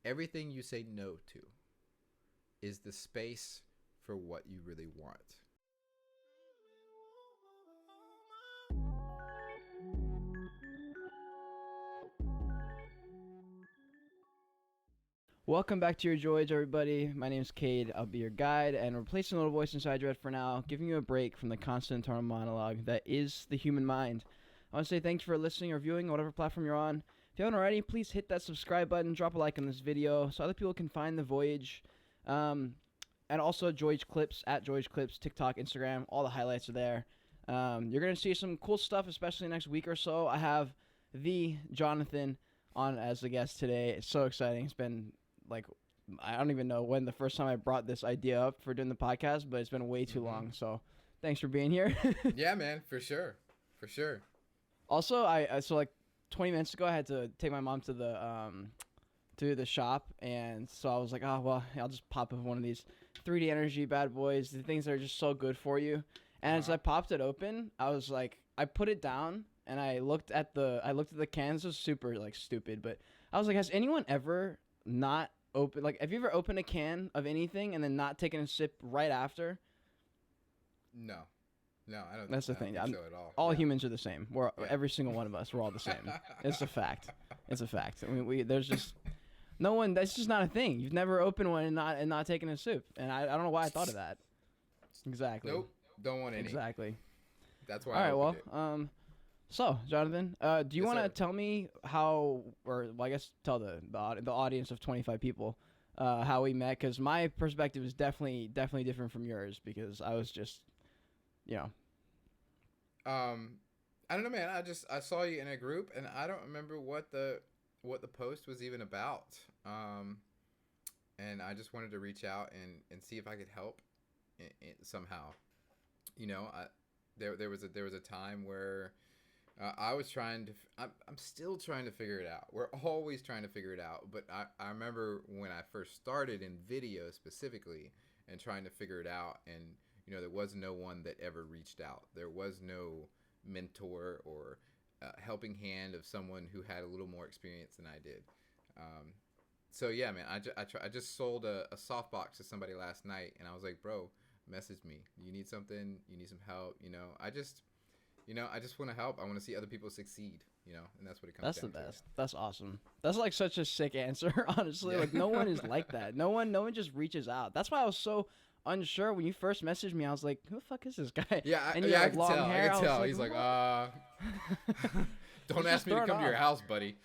everything you say no to is the space for what you really want. Welcome back to your Joyage, everybody. My name is Cade. I'll be your guide and replacing a little voice inside your head for now, giving you a break from the constant internal monologue that is the human mind. I want to say thanks for listening or viewing on whatever platform you're on. If you haven't already, please hit that subscribe button, drop a like on this video so other people can find the voyage. And also Joyage Clips, at Joyage Clips, TikTok, Instagram, all the highlights are there. You're going to see some cool stuff, especially next week or so. I have the Jonathan on as a guest today. It's so exciting. It's been I don't even know when the first time I brought this idea up for doing the podcast, but it's been way too long. So thanks for being here. Yeah, man, for sure. Also, so like 20 minutes ago, I had to take my mom to the shop, and so I was like, oh well, I'll just pop up one of these 3D Energy bad boys, the things that are just so good for you. And as I popped it open, I was like, I put it down and I looked at the cans. It was super like stupid, but I was like, has anyone ever not open, like, have you ever opened a can of anything and then not taken a sip right after? No, I don't. That's the thing. So at all. Humans are the same. Every single one of us. We're all the same. It's a fact. I mean, there's just no one. That's just not a thing. You've never opened one and not taken a sip. And I don't know why I thought of that. Exactly. Nope. Don't want any. Exactly. That's why. All right. Well. So, Jonathan, do you want to tell me how, or well, I guess tell the audience of 25 people how we met? Because my perspective is definitely different from yours, because I was just, I don't know, man. I saw you in a group, and I don't remember what the post was even about. And I just wanted to reach out and see if I could help somehow. There was a time where I was I'm still trying to figure it out. We're always trying to figure it out. But I remember when I first started in video specifically and trying to figure it out, and, there was no one that ever reached out. There was no mentor or helping hand of someone who had a little more experience than I did. So yeah, man, I just sold a softbox to somebody last night, and I was like, bro, message me. You need something? You need some help? I just want to help. I want to see other people succeed, and that's what it comes down to. That's the best. That's awesome. That's like such a sick answer, honestly. Yeah. Like, no one is like that. No one just reaches out. That's why I was so unsure when you first messaged me. I was like, who the fuck is this guy? Yeah, and I like can long tell. Hair. I can tell. Like, he's like, don't ask me to come to your house, buddy.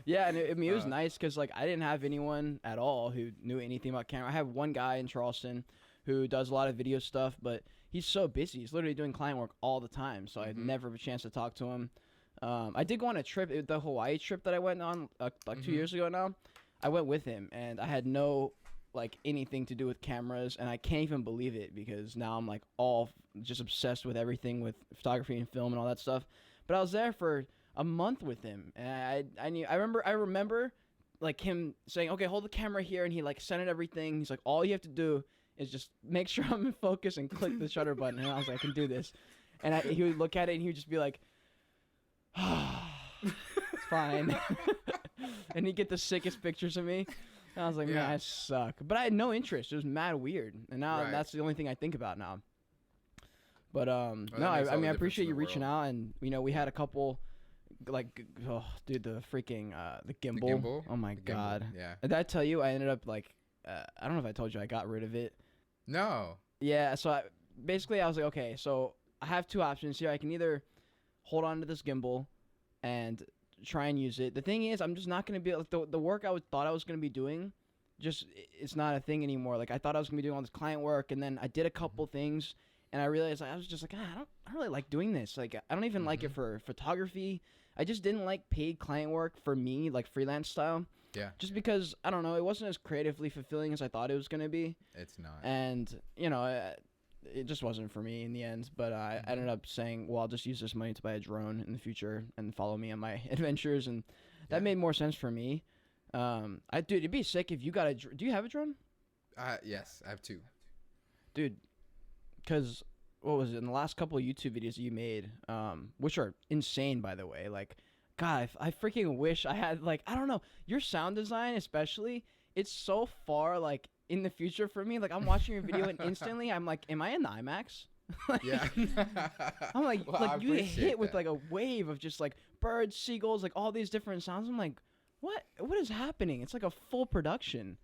Yeah, and it was nice because, like, I didn't have anyone at all who knew anything about camera. I have one guy in Charleston who does a lot of video stuff, but he's so busy. He's literally doing client work all the time, so I had never have a chance to talk to him. I did go on a trip, the Hawaii trip that I went on like 2 years ago now. I went with him, and I had no anything to do with cameras, and I can't even believe it because now I'm like all just obsessed with everything with photography and film and all that stuff. But I was there for a month with him, and I remember like him saying, okay, hold the camera here, and he like centered everything. He's like, all you have to do is just make sure I'm in focus and click the shutter button. And I was like, I can do this. And he would look at it and he would just be like, it's fine. And he'd get the sickest pictures of me. And I was like, man, I suck. But I had no interest. It was mad weird. And now that's the only thing I think about now. But I mean, I appreciate you reaching out. And, we had a couple, dude, the freaking, the gimbal. The gimbal? Oh my God. Gimbal, yeah. Did I tell you I ended up I don't know if I told you I got rid of it. No. Yeah, so I was like, okay, so I have two options here. I can either hold on to this gimbal and try and use it. The thing is, I'm just not going to be able the work thought I was going to be doing, just it's not a thing anymore. Like, I thought I was going to be doing all this client work, and then I did a couple things, and I realized I was just like, I don't really like doing this. Like, I don't even like it for photography. I just didn't like paid client work for me, like freelance style. Yeah. Just because, I don't know, it wasn't as creatively fulfilling as I thought it was going to be. It's not. And, it just wasn't for me in the end. But I ended up saying, well, I'll just use this money to buy a drone in the future and follow me on my adventures. And that made more sense for me. Dude, it'd be sick if you got a do you have a drone? Yes, I have two. Dude, because, what was it, in the last couple of YouTube videos you made, which are insane, by the way, like, God, I freaking wish I had, like, I don't know, your sound design especially, it's so far like in the future for me. Like, I'm watching your video and instantly I'm like, am I in the IMAX? Like, Yeah. I'm like, Well, I you get appreciate hit with that. like a wave of just like birds, seagulls, like all these different sounds. I'm like, what is happening? It's like a full production.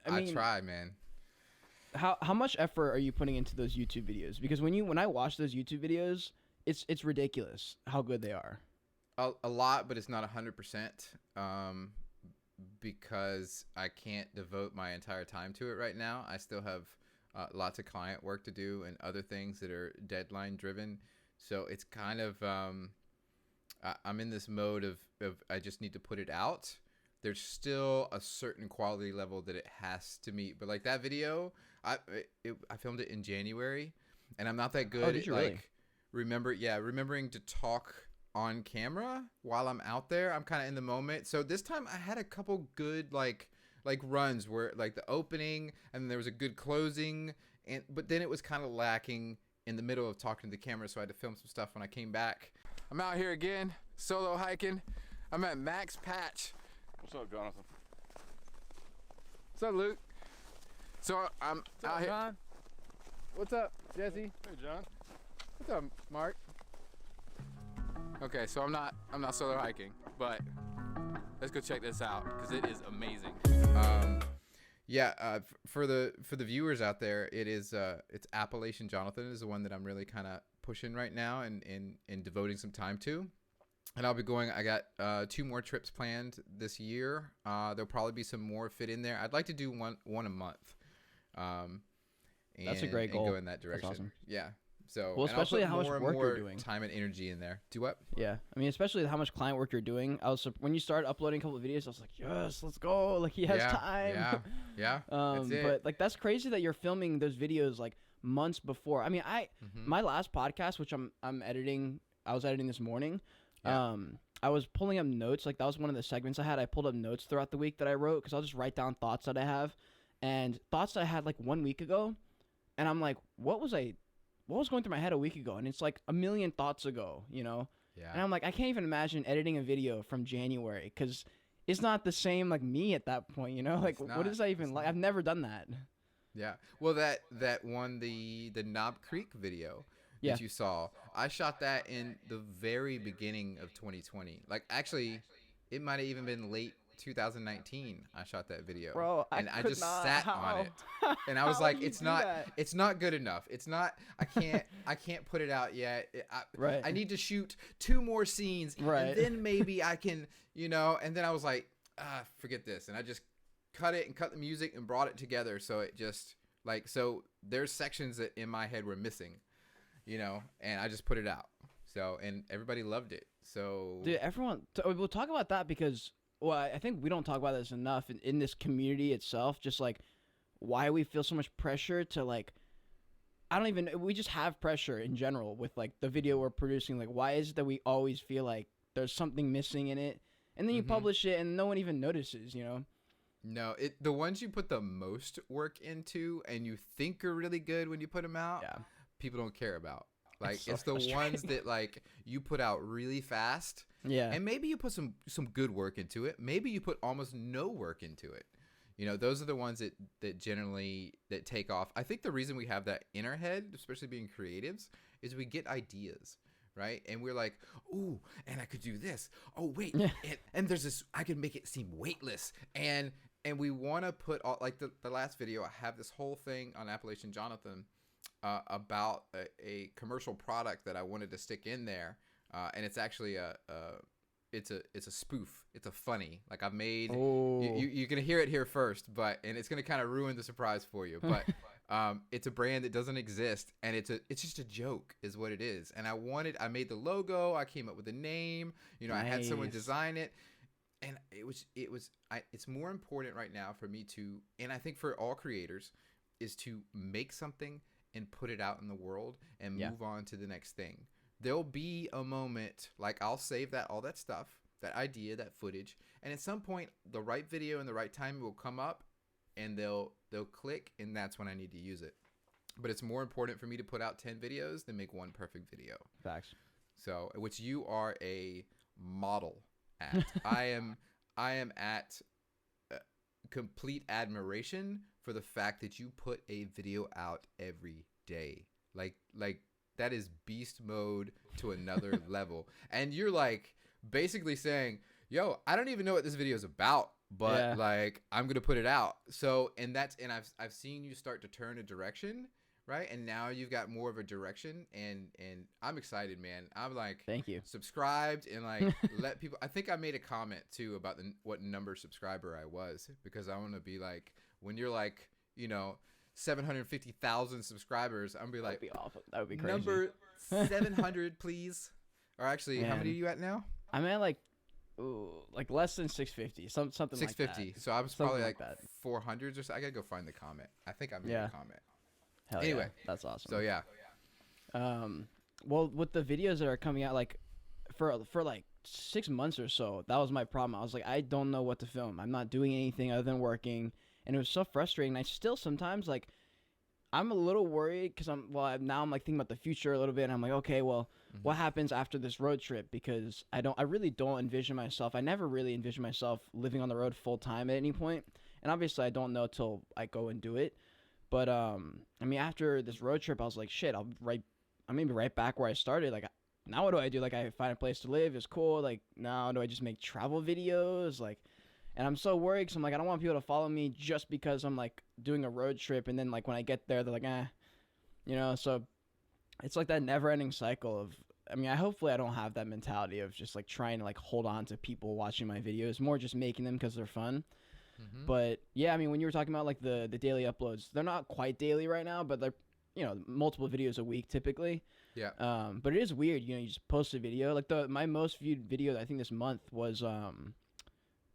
I I mean, try, man. how much effort are you putting into those YouTube videos? Because when I watch those YouTube videos, it's ridiculous how good they are. A lot, but it's not 100%. Because I can't devote my entire time to it right now. I still have lots of client work to do and other things that are deadline driven. So it's kind of I'm in this mode of I just need to put it out. There's still a certain quality level that it has to meet. But like that video, I filmed it in January, and I'm not that good did at you like really? remembering to talk on camera while I'm out there. I'm kind of in the moment. So this time I had a couple good like runs where like the opening and then there was a good closing, and but then it was kind of lacking in the middle of talking to the camera, so I had to film some stuff when I came back. I'm out here again, solo hiking. I'm at Max Patch. What's up, Jonathan? What's up, Luke? So I'm What's up, out here. John? What's up, Jesse? Hey, John. What's up, Mark? Okay, so I'm not solo hiking, but let's go check this out because it is amazing. For the viewers out there, it's Appalachian Jonathan is the one that I'm really kind of pushing right now and devoting some time to. And I'll be going. I got 2 more trips planned this year. There'll probably be some more fit in there. I'd like to do one a month. That's a great goal. And go in that direction. That's awesome. Yeah. So, Well, and I'll especially put how much more and work you're more doing. time and energy in there. Do what? Yeah, I mean, especially how much client work you're doing. When you started uploading a couple of videos, I was like, yes, let's go. Like, he has time. Yeah. That's it. But like, that's crazy that you're filming those videos like months before. I mean, my last podcast, which I'm editing, I was editing this morning. Yeah. I was pulling up notes. Like, that was one of the segments I had. I pulled up notes throughout the week that I wrote because I'll just write down thoughts that I have and thoughts that I had like 1 week ago. And I'm like, what was going through my head a week ago? And it's like a million thoughts ago, you know? Yeah. And I'm like, I can't even imagine editing a video from January because it's not the same like me at that point, you know? Like, what is that even like? I've never done that. Yeah. Well, that one, the Knob Creek video that you saw, I shot that in the very beginning of 2020. Like, actually, it might have even been late 2019. I shot that video, Bro, and I just sat on it, and I was like, it's not good enough. It's not. I can't put it out yet. Right. I need to shoot 2 more scenes, right, and then maybe I can, And then I was like, forget this, and I just cut it and cut the music and brought it together. So it just so there's sections that in my head were missing, and I just put it out. So, and everybody loved it. So, dude, we'll talk about that because, well, I think we don't talk about this enough in this community itself, just like why we feel so much pressure to like, we just have pressure in general with like the video we're producing. Like, why is it that we always feel like there's something missing in it? And then you publish it and no one even notices, No, the ones you put the most work into and you think are really good when you put them out, people don't care about. Like, it's the ones that like you put out really fast. Yeah. And maybe you put some good work into it. Maybe you put almost no work into it. Those are the ones that generally that take off. I think the reason we have that in our head, especially being creatives, is we get ideas, right? And we're like, ooh, and I could do this. Oh, wait. And there's this, I could make it seem weightless. And we want to put all, like the last video, I have this whole thing on Appalachian Jonathan about a commercial product that I wanted to stick in there. And it's actually it's a spoof. It's a funny. Like I've made. Oh. You're gonna hear it here first, and it's gonna kind of ruin the surprise for you. But it's a brand that doesn't exist, and it's just a joke, is what it is. And I made the logo. I came up with the name. You know, I had someone design it, and it's more important right now for me to, and I think for all creators, is to make something and put it out in the world and move on to the next thing. There'll be a moment, like I'll save all that stuff, that idea, that footage, and at some point the right video and the right time will come up, and they'll click, and that's when I need to use it. But it's more important for me to put out 10 videos than make one perfect video. Facts. So, which you are a model at. I am at complete admiration for the fact that you put a video out every day. Like that is beast mode to another level. And you're like basically saying, yo, I don't even know what this video is about, but like I'm going to put it out. So, and I've seen you start to turn a direction, right? And now you've got more of a direction, and I'm excited, man. I'm like, thank you. Subscribed, and like let people, I think I made a comment too about what number subscriber I was, because I want to be like, when you're like, you know, 750,000 subscribers, I'm gonna be like, that'd be awful. That would be crazy. Number 700, please. Or actually, how many are you at now? I'm at like less than 650, something 650. like that. So I was probably like that. 400s or so. I gotta go find the comment. I think I made a comment. Hell anyway, that's awesome. So yeah. Well, with the videos that are coming out, like for like 6 months or so, that was my problem. I was like, I don't know what to film. I'm not doing anything other than working. And it was so frustrating. I still sometimes, like, I'm a little worried because now I'm like thinking about the future a little bit. And I'm like, okay, well, what happens after this road trip? Because I really don't envision myself. I never really envisioned myself living on the road full time at any point. And obviously I don't know till I go and do it. But, I mean, after this road trip, I was like, shit, I'm maybe right back where I started. Like, now what do? Like, I find a place to live. It's cool. Like, now do I just make travel videos? Like, and I'm so worried because I'm like, I don't want people to follow me just because I'm like doing a road trip. And then like when I get there, they're like, you know, so it's like that never ending cycle of, I mean, hopefully I don't have that mentality of just like trying to like hold on to people watching my videos, more just making them because they're fun. But yeah, I mean, when you were talking about like the daily uploads, they're not quite daily right now, but they're, you know, multiple videos a week typically. Yeah. But it is weird, you know, you just post a video. Like my most viewed video I think this month was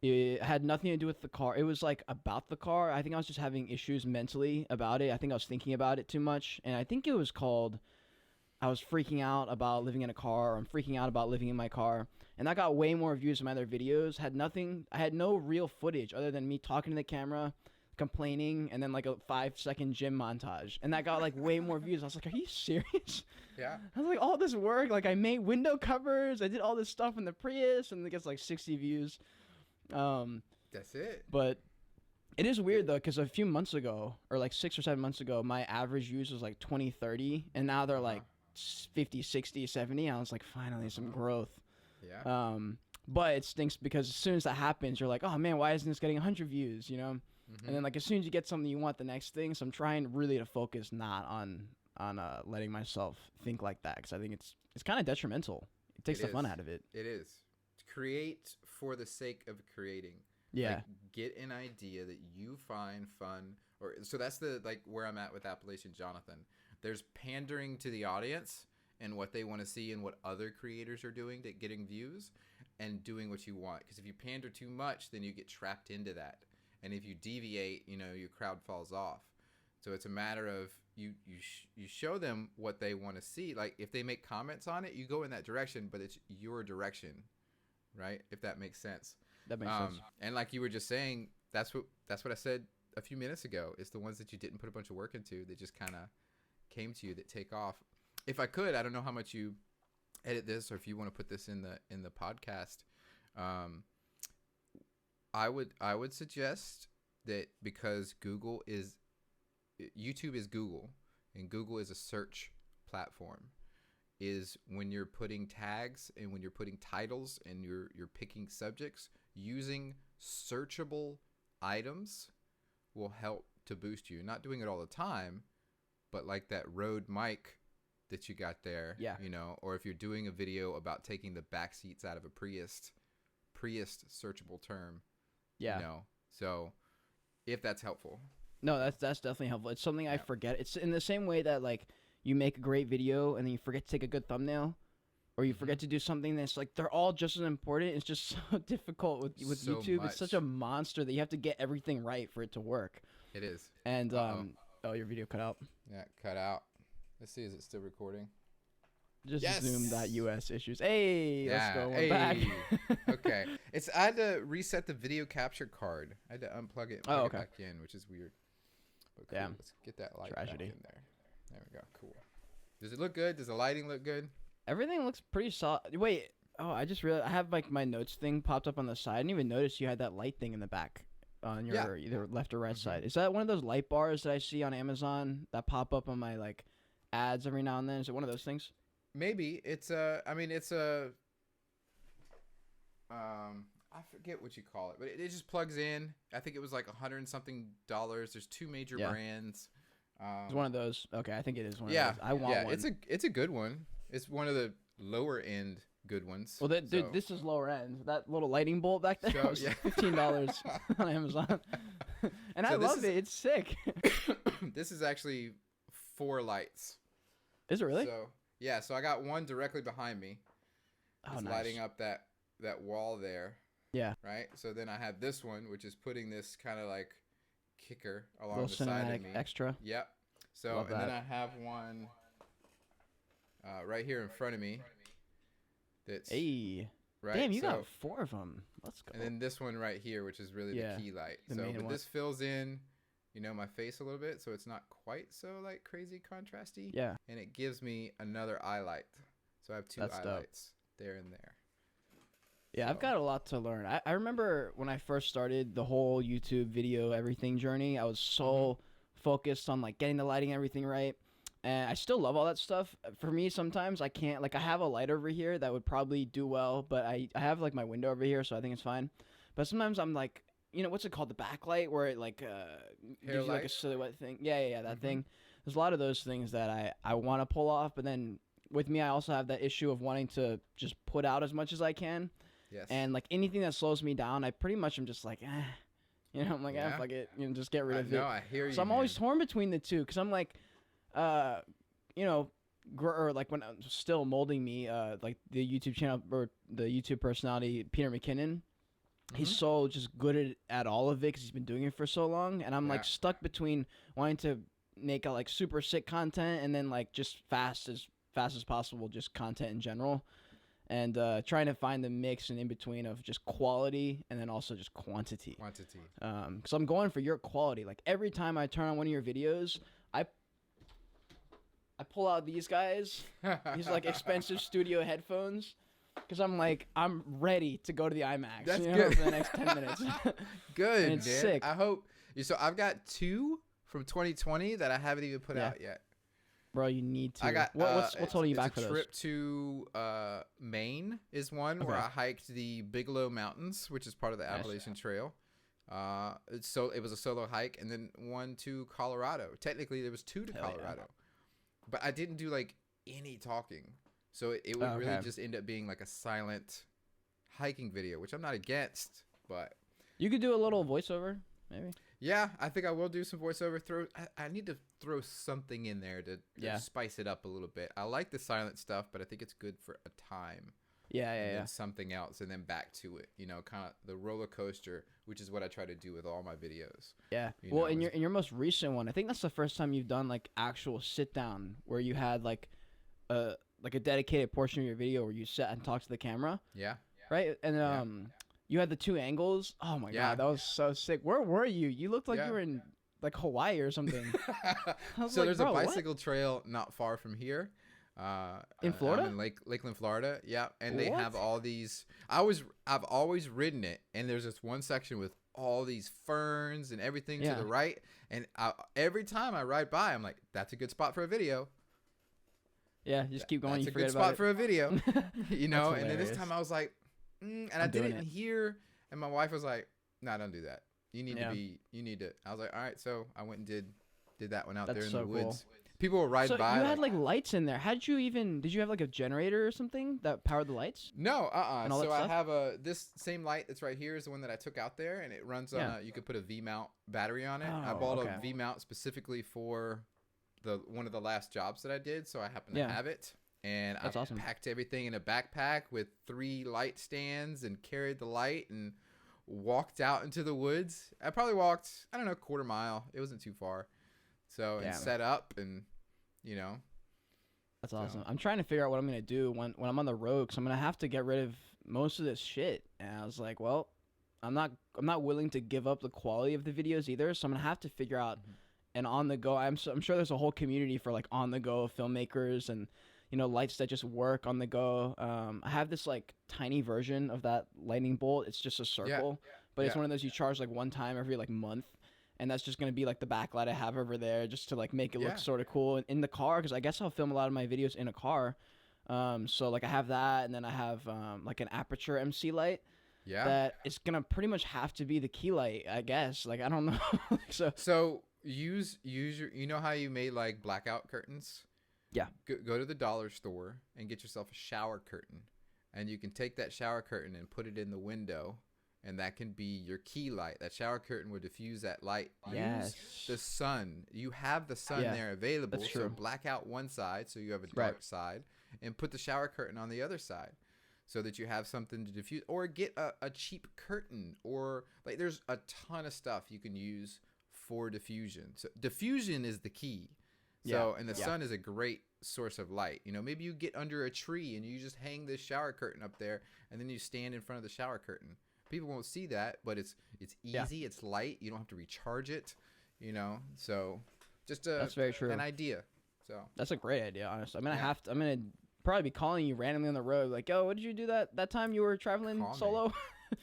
it had nothing to do with the car. It was like about the car. I think I was just having issues mentally about it. I think I was thinking about it too much. And I think it was called, I was freaking out about living in a car, or I'm freaking out about living in my car. And that got way more views than my other videos. I had no real footage other than me talking to the camera, complaining, and then like a 5-second gym montage. And that got like way more views. I was like, are you serious? Yeah. I was like, all this work. Like I made window covers. I did all this stuff in the Prius, and it gets like 60 views. That's it. But it is weird though, because a few months ago, or like 6 or 7 months ago, my average views was like 20, 30, and now they're like 50, 60, 70. I was like, finally some growth. Yeah. But it stinks because as soon as that happens, you're like, oh man, why isn't this getting 100 views, you know? And then like as soon as you get something, you want the next thing. So I'm trying really to focus not on letting myself think like that, because I think it's kind of detrimental. It takes the fun out of it. It is. Create for the sake of creating. Yeah. Like, get an idea that you find fun, or so that's the like where I'm at with Appalachian Jonathan. There's pandering to the audience and what they want to see and what other creators are doing to getting views, and doing what you want. Because if you pander too much, then you get trapped into that. And if you deviate, you know, your crowd falls off. So it's a matter of you show them what they want to see. Like if they make comments on it, you go in that direction, but it's your direction, right? If that makes sense. That makes sense. And like you were just saying, that's what I said a few minutes ago. It's the ones that you didn't put a bunch of work into that just kind of came to you, that take off. If I could, I don't know how much you edit this, or if you want to put this in the podcast. I would suggest that, because YouTube is Google, and Google is a search platform, is when you're putting tags and when you're putting titles and you're picking subjects, using searchable items will help to boost you. Not doing it all the time, but like that Rode mic that you got there, you know, or if you're doing a video about taking the back seats out of a Prius, preest searchable term. Yeah. You know, so if that's helpful. No, that's definitely helpful. It's something I forget. It's in the same way that like you make a great video and then you forget to take a good thumbnail, or you forget to do something that's like they're all just as important. It's just so difficult with So YouTube. much. It's such a monster that you have to get everything right for it to work. It is. And oh, your video cut out. Yeah, cut out. Let's see, is it still recording? Just Yes! Zoom.us issues. Hey, Yeah. let's go. We're Hey. back. Okay. I had to reset the video capture card. I had to unplug it and plug it back in, which is weird. But cool. Damn. Let's get that light Tragedy. back in there. There we go. Cool. Does it look good? Does the lighting look good? Everything looks pretty solid. Wait. Oh, I just realized I have like my notes thing popped up on the side. I didn't even notice you had that light thing in the back on your either left or right side. Is that one of those light bars that I see on Amazon that pop up on my like ads every now and then? Is it one of those things? Maybe. It's I forget what you call it, but it just plugs in. I think it was like $100 and something. There's two major brands. It's one of those. Okay, I think it is one of those. I want one. It's a good one. It's one of the lower end good ones. Well, dude, this is lower end. That little lighting bulb back there was $15 on Amazon, and I love it. It's sick. This is actually 4 lights. Is it really? So yeah, so I got one directly behind me. It's lighting up that wall there. Yeah. Right. So then I have this one, which is putting this kind of like kicker along little the side of me. Extra. Yep. So and then I have one right here in front of me. That's right. Damn, you got 4 of them. Let's go. And then this one right here, which is really the key light. But this fills in, my face a little bit, so it's not quite so like crazy contrasty. Yeah. And it gives me another eye light. So I have 2 eye lights there and there. Yeah, so I've got a lot to learn. I remember when I first started the whole YouTube video everything journey, I was so focused on like getting the lighting and everything right. And I still love all that stuff. For me, sometimes I can't, like I have a light over here that would probably do well, but I have like my window over here, so I think it's fine. But sometimes I'm like, what's it called? The backlight where it like gives you like a silhouette thing. Yeah, that thing. There's a lot of those things that I want to pull off, but then with me, I also have that issue of wanting to just put out as much as I can. Yes. And like anything that slows me down, I pretty much am just like, I'm like, fuck it, just get rid of it. No, I hear you. So I'm always torn between the two, because I'm like, or like when I'm still molding me, like the YouTube channel or the YouTube personality Peter McKinnon, he's so just good at all of it because he's been doing it for so long, and I'm like stuck between wanting to make a like super sick content and then like just fast as possible, just content in general. And trying to find the mix and in between of just quality and then also just quantity. Because I'm going for your quality. Like every time I turn on one of your videos, I pull out these guys, these like expensive studio headphones, because I'm like, I'm ready to go to the IMAX. That's good. For the next 10 minutes. Good, and it's man. sick. I hope. So I've got 2 from 2020 that I haven't even put out yet. Bro, you need to. I got what's holding you back for those? A trip to Maine is one where I hiked the Bigelow Mountains, which is part of the Appalachian Trail. So it was a solo hike, and then one to Colorado. Technically, there was 2 to Colorado, but I didn't do like any talking, so it would really just end up being like a silent hiking video, which I'm not against, but you could do a little voiceover, maybe. Yeah, I think I will do some voiceover. I need to throw something in there to spice it up a little bit. I like the silent stuff, but I think it's good for a time. Yeah. Something else, and then back to it. Kind of the roller coaster, which is what I try to do with all my videos. Yeah. Well, in your most recent one, I think that's the first time you've done like actual sit down where you had like a dedicated portion of your video where you sat and talked to the camera. Yeah. Right. And you had the 2 angles. Oh my god, that was so sick. Where were you? You looked like you were in like Hawaii or something. So there's a bicycle trail not far from here. In Florida? I'm in Lakeland, Florida. Yeah, and they have all these. I've always ridden it, and there's this one section with all these ferns and everything to the right. And every time I ride by, I'm like, "That's a good spot for a video." Yeah, just keep going. That's you a good spot for a video. And then this time I was like. And I did it in here, and my wife was like, "No, don't do that. You need to. I was like, "All right." So I went and did that one out there in the woods. Cool. People will ride So by. you had like lights in there. Did you have like a generator or something that powered the lights? No, And all So that I stuff? have this same light that's right here is the one that I took out there, and it runs on you could put a V-mount battery on it. I Oh, bought okay. a V-mount specifically for one of the last jobs that I did, so I happen to Yeah. have it. And That's I awesome. packed everything in a backpack with 3 light stands and carried the light and walked out into the woods. I probably walked, I don't know, a quarter mile. It wasn't too far. So, and Damn. set up and, you know. That's awesome. I'm trying to figure out what I'm gonna do when I'm on the road, because I'm gonna have to get rid of most of this shit. And I was like, well, I'm not willing to give up the quality of the videos either. So I'm gonna have to figure out an on the go. I'm sure there's a whole community for like on the go filmmakers and lights that just work on the go. I have this like tiny version of that lightning bolt. It's just a circle, but it's one of those you charge like one time every like month. And that's just going to be like the backlight I have over there just to like make it look sort of cool in the car. Cause I guess I'll film a lot of my videos in a car. So like I have that, and then I have like an aperture MC light. Yeah. That is going to pretty much have to be the key light, I guess. Like, I don't know. So use your, you know how you made like blackout curtains? Yeah. Go to the dollar store and get yourself a shower curtain, and you can take that shower curtain and put it in the window, and that can be your key light. That shower curtain will diffuse that light. Yes. Use the sun. You have the sun there available. That's so true. black out one side so you have a dark side, and put the shower curtain on the other side so that you have something to diffuse. Or get a cheap curtain, or like there's a ton of stuff you can use for diffusion. So diffusion is the key. So, and the sun is a great source of light. Maybe you get under a tree and you just hang this shower curtain up there, and then you stand in front of the shower curtain. People won't see that, but it's easy. It's light. You don't have to recharge it. So just that's very true. An idea. So that's a great idea. Honestly, I'm gonna probably be calling you randomly on the road, like, "Yo, what did you do that time you were traveling solo?"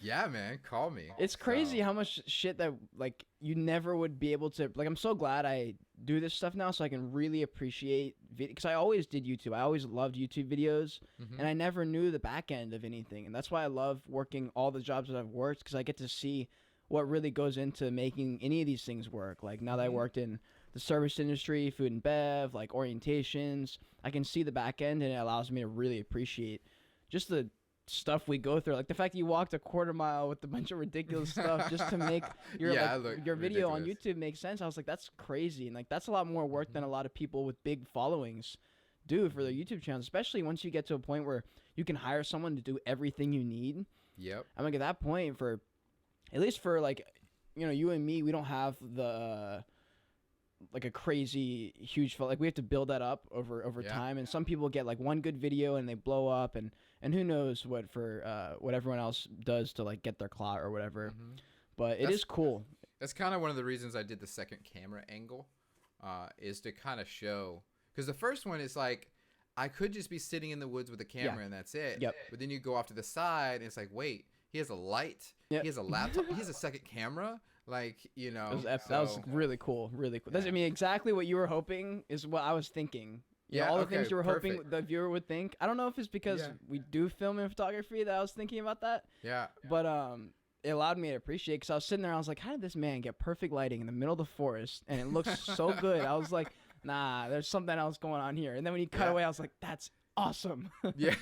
Yeah, man, call me. It's crazy how much shit that like you never would be able to. Like, I'm so glad I do this stuff now, so I can really appreciate video. Because I always did YouTube. I always loved YouTube videos, and I never knew the back end of anything. And that's why I love working all the jobs that I've worked, because I get to see what really goes into making any of these things work. Like, now that I worked in the service industry, food and bev, like orientations, I can see the back end, and it allows me to really appreciate just the stuff we go through. Like the fact that you walked a quarter mile with a bunch of ridiculous stuff just to make your your video on YouTube make sense. I was like, that's crazy. And like, that's a lot more work than a lot of people with big followings do for their YouTube channels, especially once you get to a point where you can hire someone to do everything you need. Yep. I'm like, at that point, for at least for like, you and me, we don't have the like a crazy huge like we have to build that up over time. And some people get like one good video and they blow up, and who knows what everyone else does to like get their clout or whatever. But it is cool. That's kind of one of the reasons I did the second camera angle, is to kind of show, because the first one is like I could just be sitting in the woods with a camera and that's it. Yep. But then you go off to the side and it's like, wait, he has a light, he has a laptop, he has a second camera. Like, that was really cool. Really cool. That's, I mean, exactly what you were hoping is what I was thinking. All the things you were hoping the viewer would think. I don't know if it's because we do film and photography that I was thinking about that. Yeah. But it allowed me to appreciate, because I was sitting there, I was like, how did this man get perfect lighting in the middle of the forest? And it looks so good. I was like, nah, there's something else going on here. And then when he cut away, I was like, that's awesome. Yeah.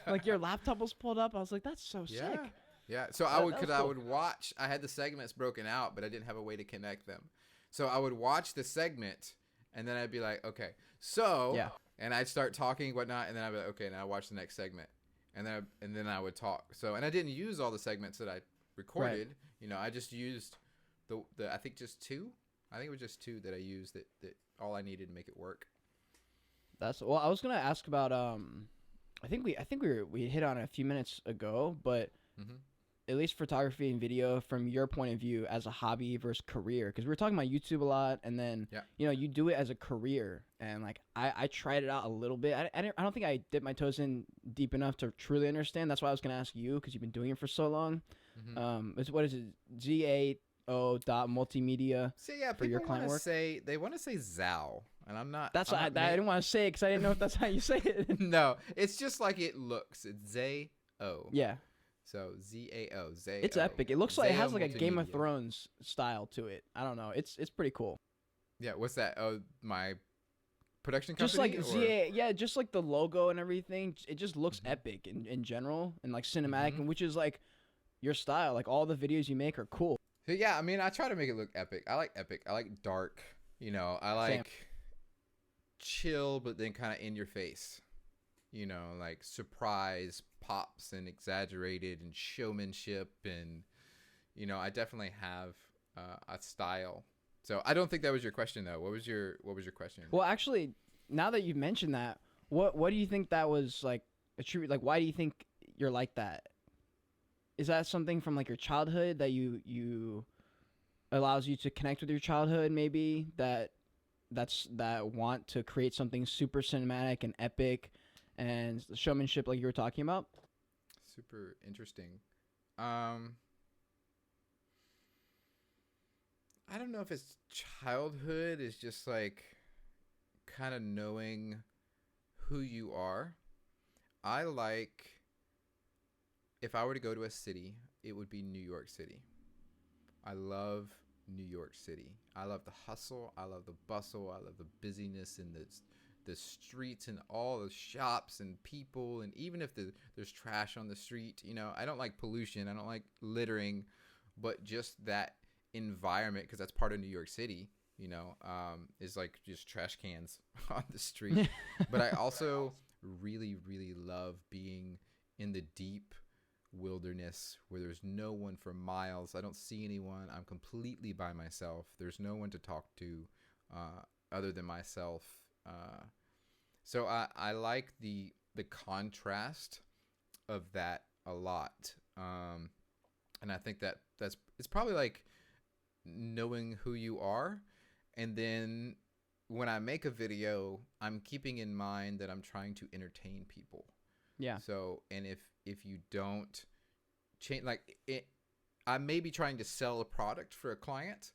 Like, your laptop was pulled up. I was like, that's so sick. Yeah, so I would watch. I had the segments broken out, but I didn't have a way to connect them. So I would watch the segment, and then I'd be like, okay, so and I'd start talking and whatnot, and then I'd be like, okay, now watch the next segment, and then I would talk. So, and I didn't use all the segments that I recorded. I just used the I think just two. I think it was just two that I used that all I needed to make it work. I was gonna ask about I think we hit on it a few minutes ago, but. At least photography and video, from your point of view as a hobby versus career, because we were talking about YouTube a lot, and then you do it as a career, and like I tried it out a little bit. I don't think I dipped my toes in deep enough to truly understand. That's why I was gonna ask you, because you've been doing it for so long. What is it? ZAO.multimedia. So yeah, for your client work. They want to say ZAO, and I'm not. That's why I didn't want to say it, because I didn't know if that's how you say it. No, it's just like it looks. It's ZAO. Yeah. So ZAO. It's epic. It looks like it has like a Game of Thrones style to it. I don't know. It's pretty cool. Yeah. What's that? Oh, my production just company? like yeah, just like the logo and everything. It just looks epic in general and like cinematic, and which is like your style. Like all the videos you make are cool. So yeah, I mean, I try to make it look epic. I like epic. I like dark. You know, I like chill, but then kind of in your face. You know, like surprise pops and exaggerated and showmanship, and you know, I definitely have a style. So I don't think that was your question though. What was your question? Well, actually, now that you've mentioned that, what do you think that was like attribute? Like, why do you think you're like that? Is that something from like your childhood that you allows you to connect with your childhood? Maybe that want to create something super cinematic and epic and showmanship, like you were talking about. Super interesting. I don't know if it's childhood. It's just like kind of knowing who you are. I like, if I were to go to a city, it would be New York City. I love New York City. I love the hustle. I love the bustle. I love the busyness and the streets and all the shops and people. And even if there's trash on the street, you know, I don't like pollution. I don't like littering, but just that environment, because that's part of New York City, you know, is like just trash cans on the street. But I also really, really love being in the deep wilderness where there's no one for miles. I don't see anyone. I'm completely by myself. There's no one to talk to other than myself. So I like the contrast of that a lot. And I think it's probably like knowing who you are. And then when I make a video, I'm keeping in mind that I'm trying to entertain people. Yeah. So, and if you don't change, like it, I may be trying to sell a product for a client,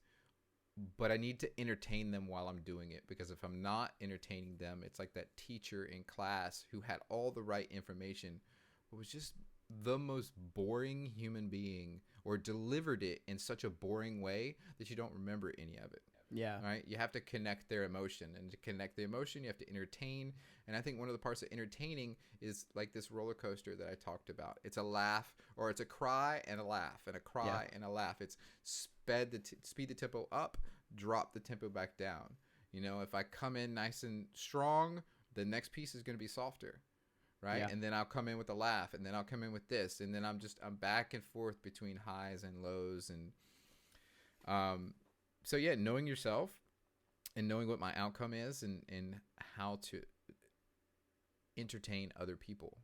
but I need to entertain them while I'm doing it, because if I'm not entertaining them, it's like that teacher in class who had all the right information, but was just the most boring human being, or delivered it in such a boring way that you don't remember any of it. Yeah. Right. You have to connect their emotion, and to connect the emotion, you have to entertain. And I think one of the parts of entertaining is like this roller coaster that I talked about. It's a laugh, or it's a cry and a laugh, and a cry and a laugh. It's speed the tempo up, drop the tempo back down. You know, if I come in nice and strong, the next piece is going to be softer. Right. Yeah. And then I'll come in with a laugh, and then I'll come in with this. And then I'm back and forth between highs and lows. And, so yeah, knowing yourself and knowing what my outcome is, and how to entertain other people.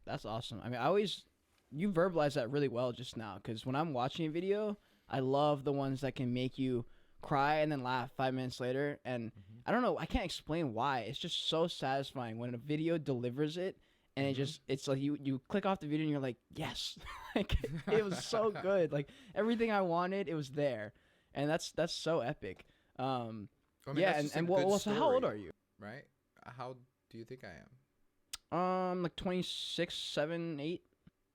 That's awesome. I mean, you verbalize that really well just now, because when I'm watching a video, I love the ones that can make you cry and then laugh 5 minutes later. And I don't know, I can't explain why. It's just so satisfying when a video delivers it, and it's like you click off the video and you're like, yes, like it was so good. Like everything I wanted, it was there, and that's so epic. I mean, yeah, and so how old are you? Right? How do you think I am? Like 26, 7, 8.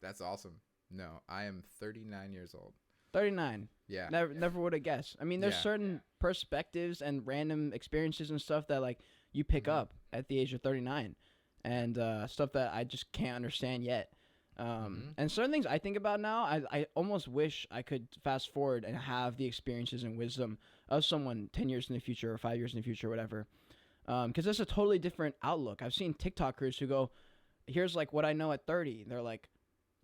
That's awesome. No, I am 39 years old. 39. Yeah. Never would have guessed. I mean, there's certain perspectives and random experiences and stuff that like you pick up at the age of 39, and stuff that I just can't understand yet. And certain things I think about now, I almost wish I could fast forward and have the experiences and wisdom of someone 10 years in the future or 5 years in the future or whatever. Because that's a totally different outlook. I've seen TikTokers who go, here's like what I know at 30. They're like,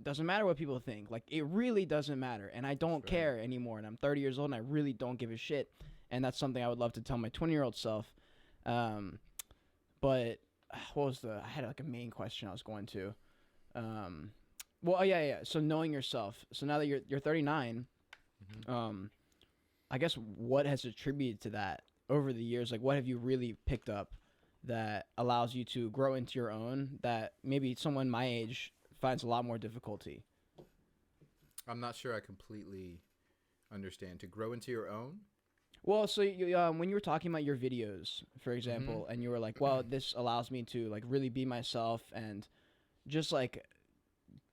doesn't matter what people think. Like, it really doesn't matter. And I don't care anymore. And I'm 30 years old and I really don't give a shit. And that's something I would love to tell my 20-year-old self. But I had like a main question I was going to. Well, yeah. So knowing yourself. So now that you're 39, Mm-hmm. I guess what has attributed to that over the years? Like, what have you really picked up that allows you to grow into your own that maybe someone my age finds a lot more difficulty? I'm not sure I completely understand. To grow into your own? Well, so when you were talking about your videos, for Mm-hmm. example, and you were like, well, this allows me to like really be myself and just like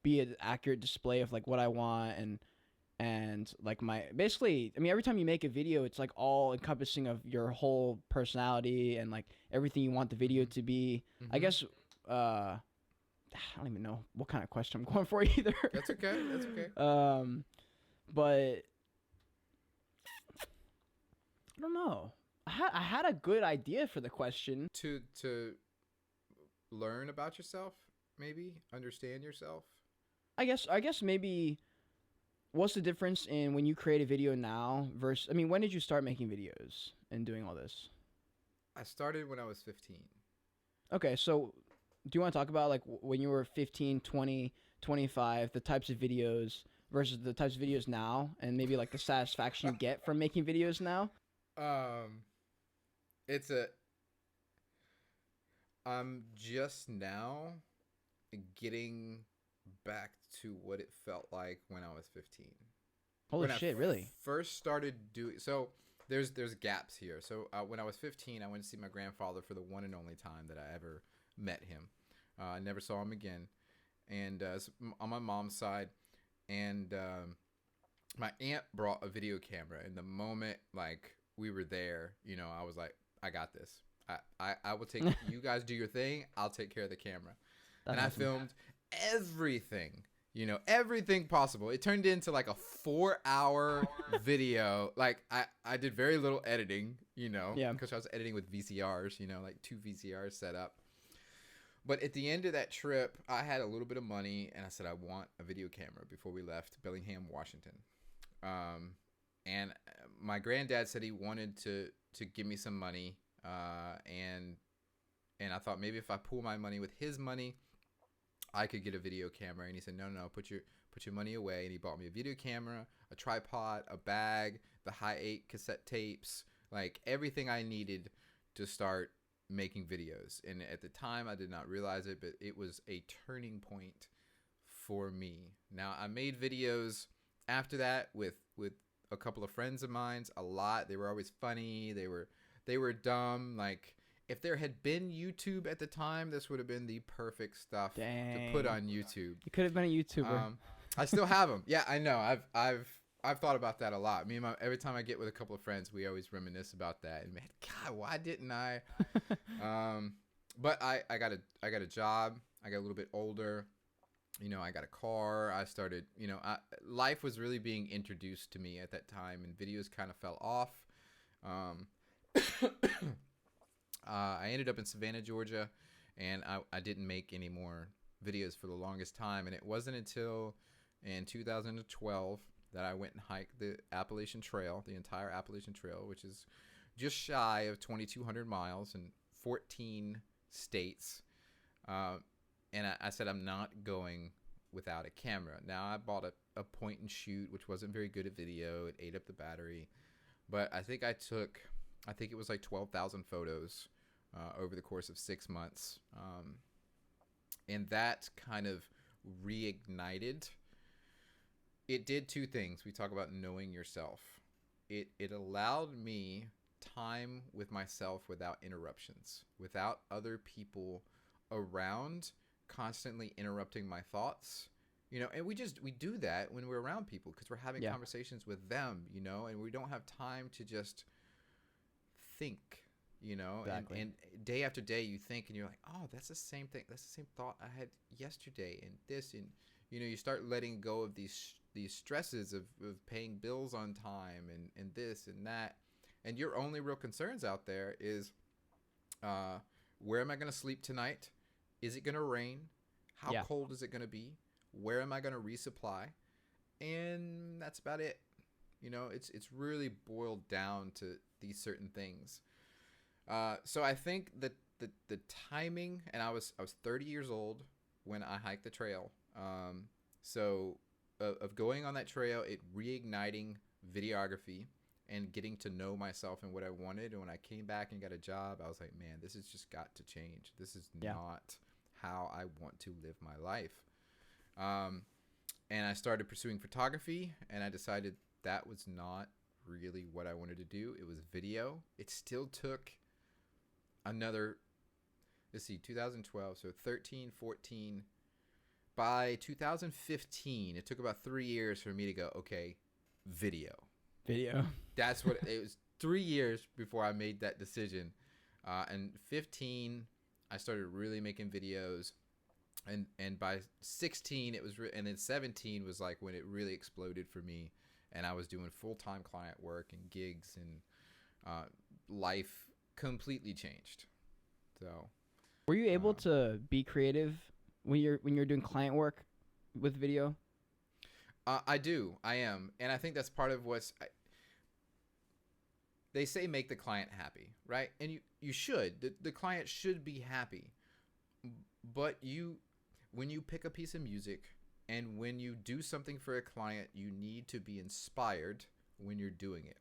be an accurate display of like what I want and like my basically I mean every time you make a video it's like all encompassing of your whole personality and like everything you want the video Mm-hmm. to be. I Mm-hmm. guess I don't even know what kind of question I'm going for either. That's okay. That's okay. um but I don't know. I had a good idea for the question. To learn about yourself, maybe understand yourself. I guess maybe what's the difference in when you create a video now versus I mean when did you start making videos and doing all this? I started when I was 15. Okay, so do you want to talk about like when you were 15, 20, 25, the types of videos versus the types of videos now and maybe like the satisfaction you get from making videos now? um, it's a. I'm just now getting back to what it felt like when I was 15. Holy When I shit, really? first started doing so, there's gaps here. So when I was 15, I went to see my grandfather for the one and only time that I ever met him. I never saw him again, and on my mom's side, and my aunt brought a video camera. And the moment like we were there, I was like, I got this. I will take you guys do your thing. I'll take care of the camera. And That's I awesome. filmed everything, everything possible. It turned into like a 4-hour video. Like I did very little editing, Yeah. because I was editing with VCRs, like two VCRs set up. But at the end of that trip, I had a little bit of money and I said, I want a video camera before we left Bellingham, Washington. Um, and my granddad said he wanted to give me some money. And I thought maybe if I pool my money with his money, I could get a video camera. And he said, no, put your money away. And he bought me a video camera, a tripod, a bag, the high 8 cassette tapes, like everything I needed to start making videos. And at the time, I did not realize it, but it was a turning point for me. Now, I made videos after that with a couple of friends of mine, a lot. They were always funny. They were dumb. Like, if there had been YouTube at the time, this would have been the perfect stuff to put Dang. on YouTube. You could have been a YouTuber. I still have them. Yeah, I know. I've thought about that a lot. Me and every time I get with a couple of friends, we always reminisce about that. And man, God, why didn't I? But I got a job. I got a little bit older. I got a car. I started. Life was really being introduced to me at that time, and videos kind of fell off. Um, I ended up in Savannah, Georgia, and I didn't make any more videos for the longest time. And it wasn't until in 2012 that I went and hiked the Appalachian Trail, the entire Appalachian Trail, which is just shy of 2,200 miles in 14 states. And I said, I'm not going without a camera. Now, I bought a point and shoot, which wasn't very good at video. It ate up the battery. But I think it was like 12,000 photos over the course of 6 months. And that kind of reignited. It did two things. We talk about knowing yourself. It allowed me time with myself without interruptions, without other people around constantly interrupting my thoughts. And we do that when we're around people because we're having Yeah. conversations with them, and we don't have time to just think, Exactly. and day after day you think and you're like, oh, that's the same thing. That's the same thought I had yesterday and this, and you start letting go of these stresses of paying bills on time and this and that. And your only real concerns out there is, where am I going to sleep tonight? Is it going to rain? How Yeah. cold is it going to be? Where am I going to resupply? And that's about it. It's really boiled down to these certain things. So I think that the the timing, and I was 30 years old when I hiked the trail. So of going on that trail, it reigniting videography and getting to know myself and what I wanted. And when I came back and got a job, I was like, man, this has just got to change. This is not how I want to live my life. And I started pursuing photography, and I decided that was not really what I wanted to do. It was video. It still took another, 2012, so 13, 14. By 2015, it took about 3 years for me to go, okay, video. That's what it was. 3 years before I made that decision. And 15, I started really making videos. And by 16, it was, and then 17 was like when it really exploded for me. And I was doing full-time client work and gigs, and life completely changed. So, were you able to be creative when you're doing client work with video? I am, and I think that's part of they say make the client happy, right? And you should. The client should be happy, but when you pick a piece of music and when you do something for a client, you need to be inspired when you're doing it,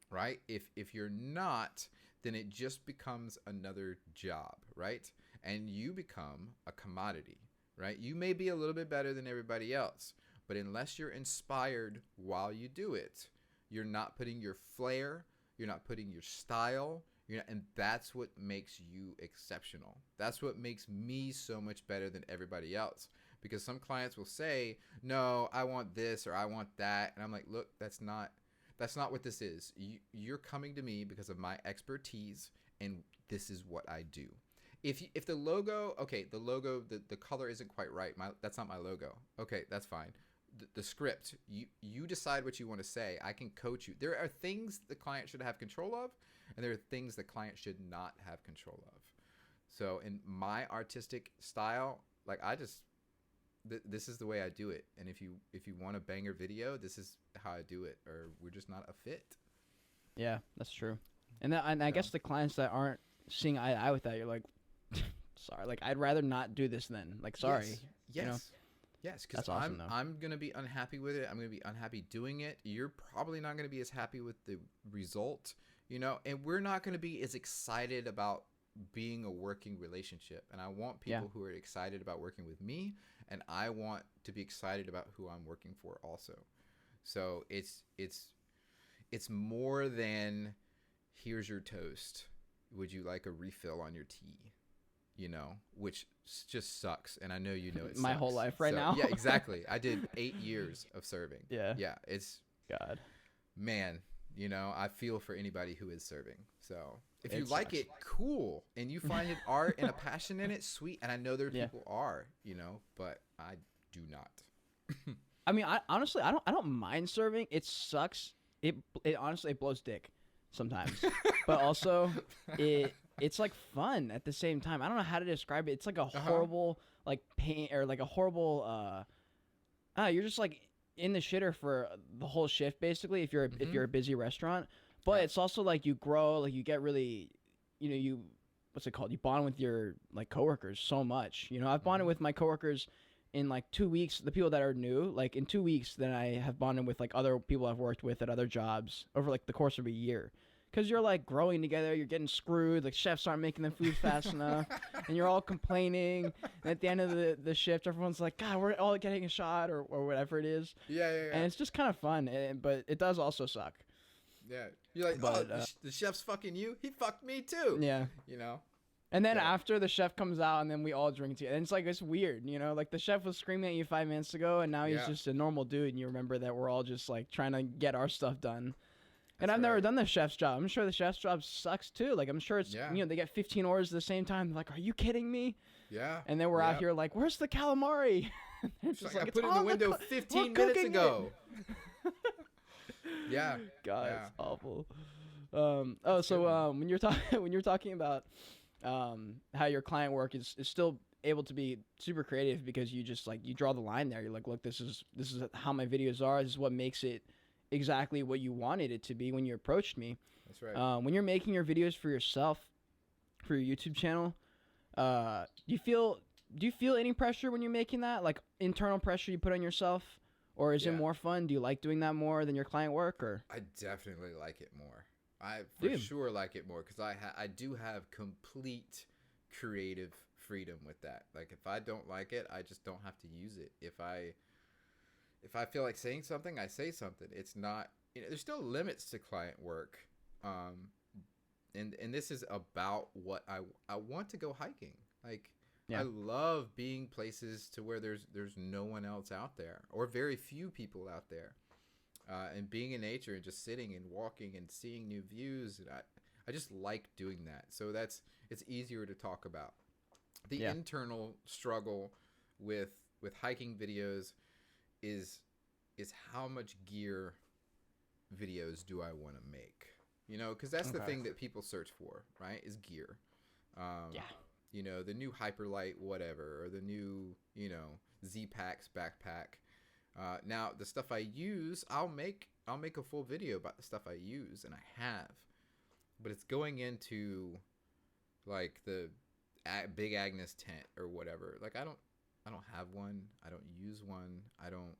right? If you're not, then it just becomes another job, right? And you become a commodity, right? You may be a little bit better than everybody else, but unless you're inspired while you do it, you're not putting your flair, you're not putting your style, and that's what makes you exceptional. That's what makes me so much better than everybody else. Because some clients will say, no, I want this or I want that. And I'm like, look, that's not what this is. You're coming to me because of my expertise, and this is what I do. If the logo, the color isn't quite right. That's not my logo. Okay, that's fine. The script, you decide what you want to say. I can coach you. There are things the client should have control of, and there are things the client should not have control of. So in my artistic style, like this is the way I do it. And if you want a banger video, this is how I do it, or we're just not a fit. Yeah, that's true. And I guess the clients that aren't seeing eye to eye with that, you're like, sorry, like I'd rather not do this then. Like, sorry. Yes. You know? Yes, because awesome, I'm going to be unhappy with it. I'm going to be unhappy doing it. You're probably not going to be as happy with the result, and we're not going to be as excited about being a working relationship. And I want people who are excited about working with me, and I want to be excited about who I'm working for also. So it's more than here's your toast. Would you like a refill on your tea? Which just sucks. And I know it my sucks. whole life now. Yeah, exactly. I did 8 years of serving. Yeah. Yeah. It's God, man, I feel for anybody who is serving. So if you like it, cool. And you find it art and a passion in it, sweet. And I know there are people are, but I do not. I mean, I honestly don't mind serving. It sucks. It honestly blows dick sometimes. But also it's like fun at the same time. I don't know how to describe it. It's like a horrible like pain, or like a horrible you're just like in the shitter for the whole shift basically if you're a busy restaurant. But it's also like you grow, like you get really, you what's it called? You bond with your like coworkers so much. I've bonded with my coworkers in like 2 weeks. The people that are new, like in 2 weeks, then I have bonded with like other people I've worked with at other jobs over like the course of a year. Because you're like growing together, you're getting screwed, like chefs aren't making the food fast enough, and you're all complaining. And at the end of the shift, everyone's like, God, we're all getting a shot or whatever it is. Yeah. And it's just kind of fun, but it does also suck. Yeah. You're like, the chef's fucking you? He fucked me too. Yeah. And then after the chef comes out and then we all drink together. And it's like, it's weird, like the chef was screaming at you 5 minutes ago and now he's just a normal dude. And you remember that we're all just like trying to get our stuff done. And I've never done the chef's job. I'm sure the chef's job sucks too. Like I'm sure it's, they get 15 orders at the same time. They're like, are you kidding me? Yeah. And then we're out here like, where's the calamari? It's just like I put it in the window 15 minutes ago. Yeah. God, it's awful. When you're talking about how your client work is still able to be super creative because you just like you draw the line there. You're like, look, this is how my videos are. This is what makes it exactly what you wanted it to be when you approached me. That's right. When you're making your videos for yourself, for your YouTube channel. Do you feel any pressure when you're making that, like internal pressure you put on yourself, or is it more fun? Do you like doing that more than your client work, or? I definitely like it more. I sure like it more because I do have complete creative freedom with that. Like if I don't like it, I just don't have to use it. If I feel like saying something, I say something. It's not, there's still limits to client work. And this is about what I want to go hiking. Like I love being places to where there's no one else out there or very few people out there. And being in nature and just sitting and walking and seeing new views. And I just like doing that. So it's easier to talk about. The internal struggle with hiking videos is how much gear videos do I want to make? Because that's the thing that people search for, right? Is gear. The new Hyperlight whatever, or the new, Z-Packs backpack. Now the stuff I use, I'll make a full video about the stuff I use, and I have, but it's going into like the Big Agnes tent or whatever. Like I don't have one. I don't use one. I don't,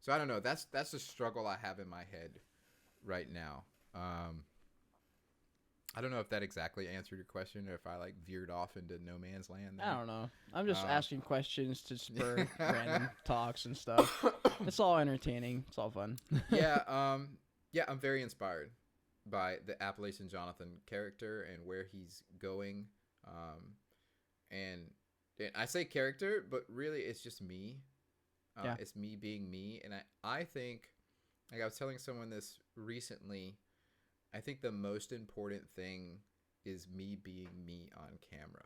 so I don't know. That's the struggle I have in my head right now. I don't know if that exactly answered your question or if I like veered off into no man's land there. I don't know. I'm just asking questions to spur random talks and stuff. It's all entertaining. It's all fun. I'm very inspired by the Appalachian Jonathan character and where he's going. And I say character, but really it's just me. It's me being me. And I think, like I was telling someone this recently, I think the most important thing is me being me on camera,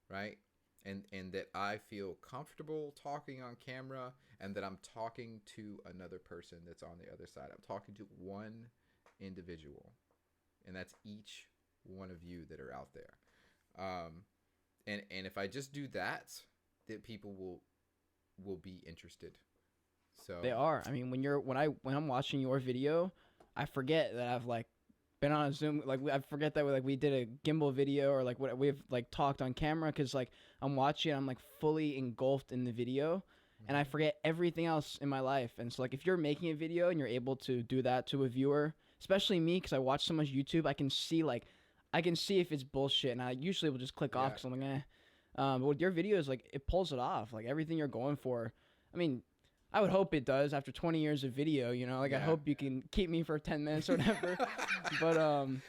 right? And that I feel comfortable talking on camera and that I'm talking to another person that's on the other side. I'm talking to one individual, and that's each one of you that are out there. And if I just do that people will be interested. So they are. I mean, when I'm watching your video, I forget that I've like been on a Zoom, like I forget that we did a gimbal video or like what we've like talked on camera, because like I'm watching, I'm like fully engulfed in the video, and I forget everything else in my life. And so like if you're making a video and you're able to do that to a viewer, especially me, because I watch so much YouTube, I can see if it's bullshit, and I usually will just click off because I'm like but with your videos, like it pulls it off, like everything you're going for. I mean, I would hope it does after 20 years of video, I hope you can keep me for 10 minutes or whatever. But,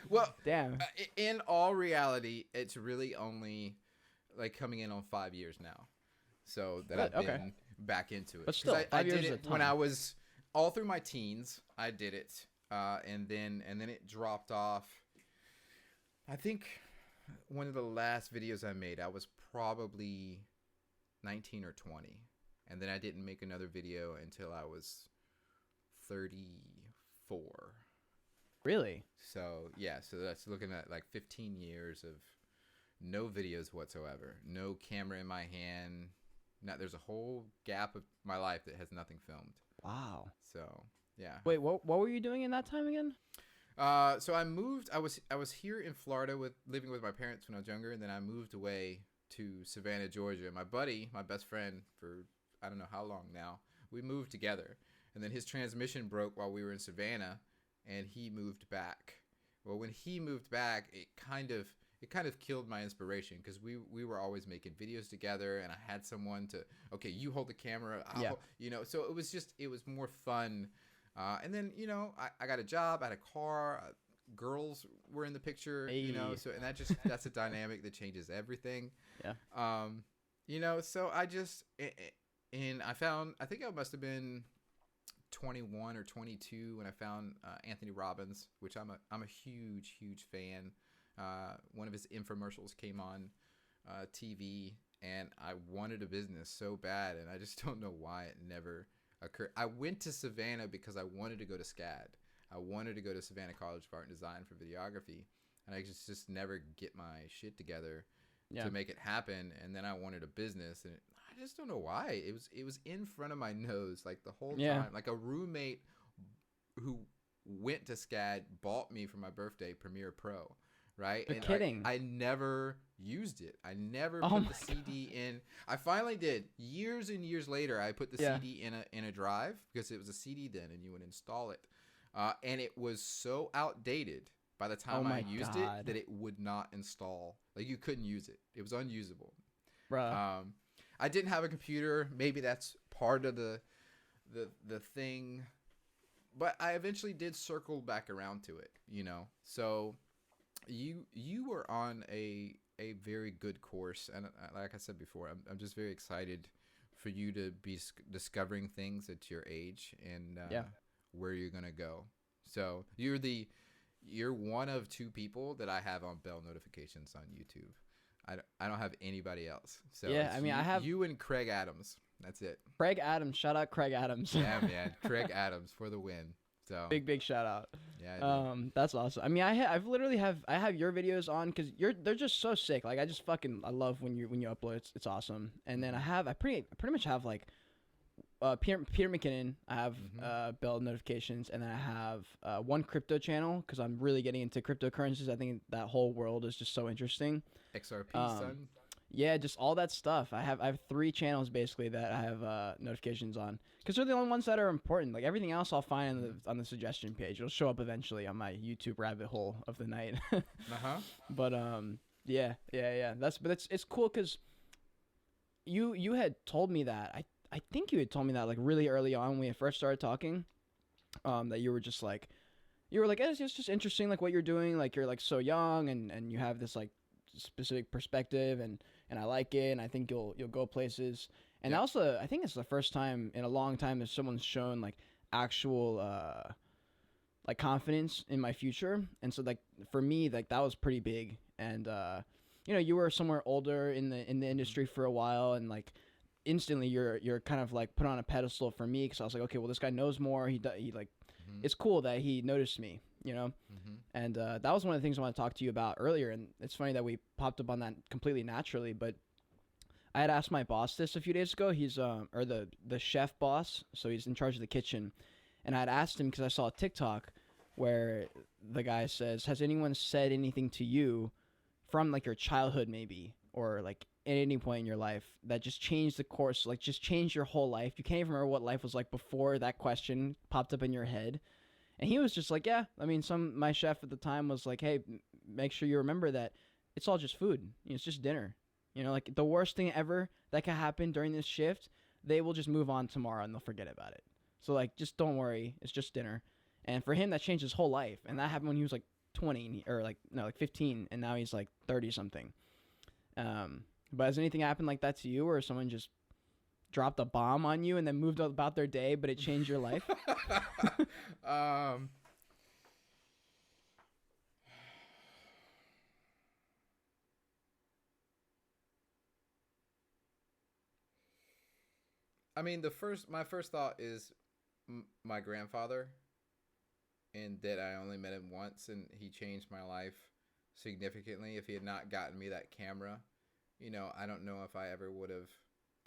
well, damn. In all reality, it's really only like coming in on 5 years now. So that I've been back into it. But still, I did it when I was all through my teens. I did it. And then it dropped off. I think one of the last videos I made, I was probably 19 or 20. And then I didn't make another video until I was 34. Really? So, so that's looking at like 15 years of no videos whatsoever. No camera in my hand. There's a whole gap of my life that has nothing filmed. Wow. So, yeah. Wait, what were you doing in that time again? So I moved. I was here in Florida living with my parents when I was younger, and then I moved away to Savannah, Georgia. My buddy, my best friend for I don't know how long now, we moved together, and then his transmission broke while we were in Savannah, and he moved back. Well, when he moved back, it kind of killed my inspiration, because we were always making videos together, and I had someone to, okay, you hold the camera, so it was more fun. And then, I got a job, I had a car, girls were in the picture, so, and that's a dynamic that changes everything. Yeah. So and I think I must have been 21 or 22 when I found Anthony Robbins, which I'm a huge, huge fan. One of his infomercials came on TV, and I wanted a business so bad, and I just don't know why it never occurred. I went to Savannah because I wanted to go to SCAD. I wanted to go to Savannah College of Art and Design for videography, and I just never get my shit together to make it happen. And then I wanted a business, and I just don't know why. It was in front of my nose like the whole time. Like a roommate who went to SCAD bought me for my birthday Premiere Pro, right? You're And kidding. I never used it. I never Oh put my the CD in. I finally did. Years and years later, I put the Yeah. CD in a drive because it was a CD then, and you would install it. And it was so outdated by the Oh time I my used it God. that it would not install. Like you couldn't use it. It was unusable. Bruh. I didn't have a computer. Maybe that's part of the thing, but I eventually did circle back around to it. So you were on a very good course, and like I said before, I'm just very excited for you to be discovering things at your age and Yeah. where you're gonna go. So you're one of two people that I have on bell notifications on YouTube. I don't have anybody else. So Yeah, it's I mean, I have you and Craig Adams. That's it. Craig Adams. Shout out Craig Adams. Yeah, man. Craig Adams for the win. So Big shout out. yeah. That's awesome. I mean, I've literally I have your videos on because they're just so sick. Like I love when you upload. It's awesome. And then I pretty much have like Peter McKinnon. I have bell notifications, and then I have one crypto channel because I'm really getting into cryptocurrencies. I think that whole world is just so interesting. XRP, son. Yeah, just all that stuff. I have 3 channels basically that I have notifications on because they're the only ones that are important. Like everything else, I'll find on the suggestion page. It'll show up eventually on my YouTube rabbit hole of the night. But yeah. It's cool because you had told me that I think you had told me that like really early on when we first started talking, that you were like, it's just interesting like what you're doing. Like you're like so young and you have this like specific perspective and I like it and I think you'll go places. And Yeah. also I think it's the first time in a long time that someone's shown like actual like confidence in my future. And so like for me like that was pretty big. And you were somewhere older in the industry for a while and like instantly you're kind of like put on a pedestal for me because I was like, okay, well this guy knows more. He like it's cool that he noticed me, and that was one of the things I want to talk to you about earlier. And it's funny that we popped up on that completely naturally, but I had asked my boss this a few days ago. He's or the chef boss, so he's in charge of the kitchen, and I had asked him because I saw a TikTok where the guy says, has anyone said anything to you from like your childhood maybe or like at any point in your life that just changed the course, like just changed your whole life? You can't even remember what life was like before that question popped up in your head. And he was just like, yeah, I mean, my chef at the time was like, hey, make sure you remember that it's all just food. It's just dinner. Like the worst thing ever that could happen during this shift, they will just move on tomorrow and they'll forget about it. So like, just don't worry. It's just dinner. And for him, that changed his whole life. And that happened when he was like 20 or like 15. And now he's like 30 something. But has anything happened like that to you where someone just dropped a bomb on you and then moved about their day, but it changed your life? I mean, my first thought is my grandfather, and that I only met him once, and he changed my life significantly. If he had not gotten me that camera, I don't know if I ever would have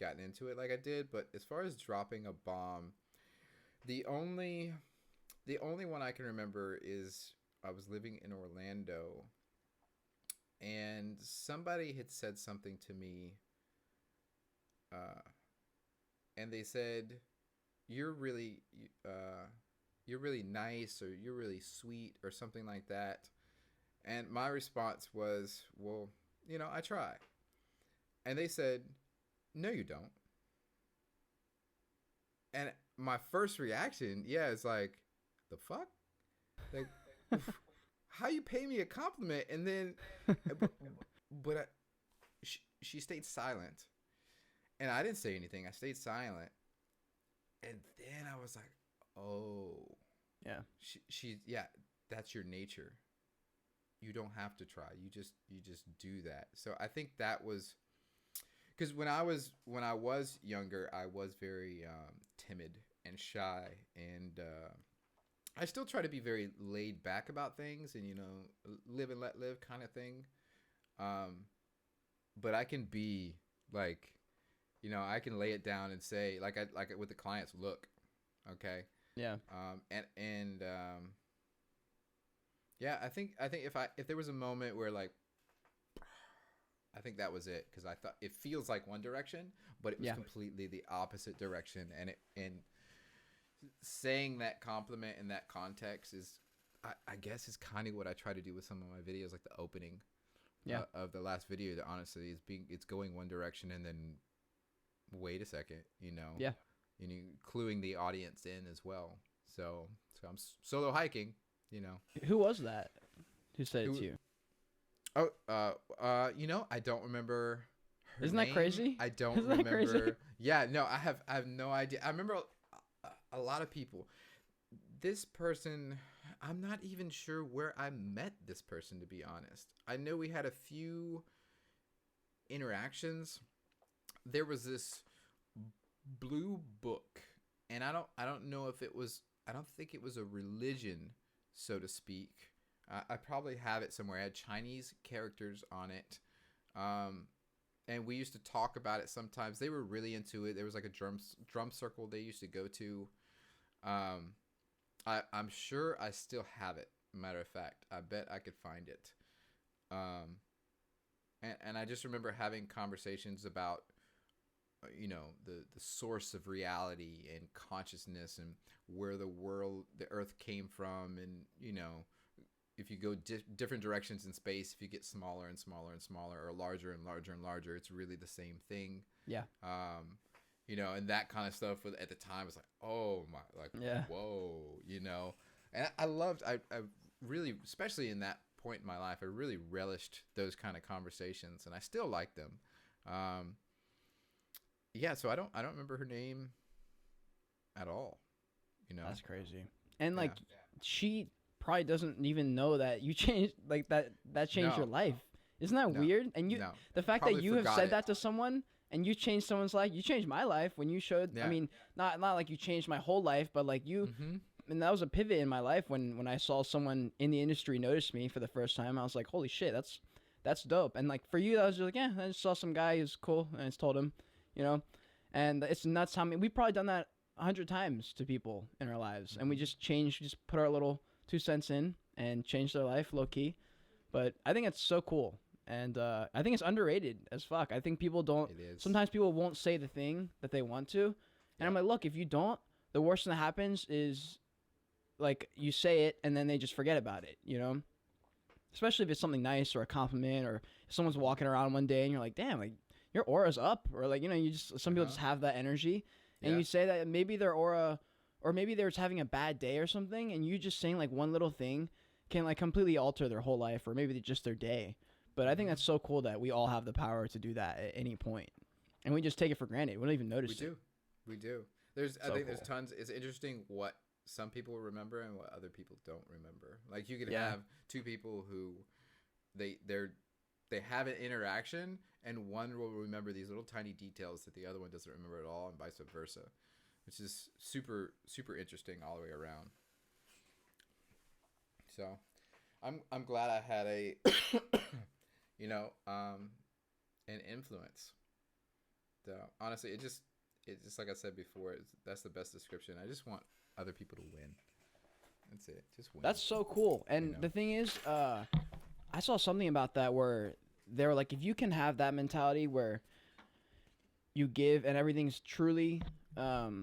gotten into it like I did. But as far as dropping a bomb, the only one I can remember is I was living in Orlando, and somebody had said something to me, and they said, "You're really nice," or "You're really sweet," or something like that. And my response was, "Well, I try." And they said, "No, you don't." And my first reaction, is like, the fuck? Like, how you pay me a compliment? And then, but she stayed silent. And I didn't say anything. I stayed silent. And then I was like, oh. Yeah. Yeah, that's your nature. You don't have to try. You just do that. So I think that was, because when I was younger, I was very timid and shy, and I still try to be very laid back about things, and live and let live kind of thing. But I can be like, I can lay it down and say, like with the clients, look, okay, yeah, Yeah, I think if there was a moment where like I think that was it, because I thought it feels like one direction, but it was Yeah. completely the opposite direction, and saying that compliment in that context is, I guess, is kind of what I try to do with some of my videos, like the opening Yeah. of the last video. That honestly it's going one direction, and then wait a second, Yeah. cluing the audience in as well. So I'm solo hiking, Who was that? Who said it Who- to you? Oh, I don't remember her Isn't that name. crazy? I don't Isn't that remember. crazy? Yeah, no, I have no idea. I remember a lot of people. This person, I'm not even sure where I met this person, to be honest. I know we had a few interactions. There was this blue book, and I don't know if it was. I don't think it was a religion, so to speak. I probably have it somewhere. It had Chinese characters on it. And we used to talk about it sometimes. They were really into it. There was like a drum circle they used to go to. I'm sure I still have it. Matter of fact, I bet I could find it. And I just remember having conversations about, the source of reality and consciousness, and where the earth came from, and if you go different directions in space, if you get smaller and smaller and smaller, or larger and larger and larger, it's really the same thing. Yeah. And that kind of stuff at the time was like, oh my, like, Yeah. whoa, and I really, especially in that point in my life, I really relished those kind of conversations, and I still like them. Yeah. So I don't remember her name at all, That's crazy. And like, Yeah. she probably doesn't even know that you changed, like that changed No. your life. Isn't that No. weird? And No. the fact Probably that you have forgot said it. that to someone and you changed someone's life, you changed my life when you showed. Yeah. I mean, not like you changed my whole life, but like you. Mm-hmm. And that was a pivot in my life when I saw someone in the industry notice me for the first time. I was like, holy shit, that's dope. And like for you, that was just like, yeah, I just saw some guy who's cool, and I just told him, and it's nuts how many we've probably done that 100 times to people in our lives, and we just put our little 2 cents in and changed their life low key. But I think it's so cool, and I think it's underrated as fuck. I think people don't. It is. Sometimes people won't say the thing that they want to, and I'm like, look, if you don't, the worst thing that happens is, like, you say it and then they just forget about it, Especially if it's something nice or a compliment, or if someone's walking around one day and you're like, damn, like your aura's up, or like, some people just have that energy, and Yeah. you say that maybe their aura, or maybe they're just having a bad day or something, and you just saying like one little thing can like completely alter their whole life, or maybe just their day. But I think that's so cool that we all have the power to do that at any point, and we just take it for granted. We don't even notice it. We do. I think there's tons. It's interesting what some people remember and what other people don't remember. Like you could have two people who they have an interaction, and one will remember these little tiny details that the other one doesn't remember at all, and vice versa, which is super, super interesting all the way around. So I'm glad I had a an influence. So honestly, it's just like I said before, that's the best description. I just want other people to win. That's it. Just win. That's so cool. And the thing is, I saw something about that where they were like, if you can have that mentality where you give and everything's truly like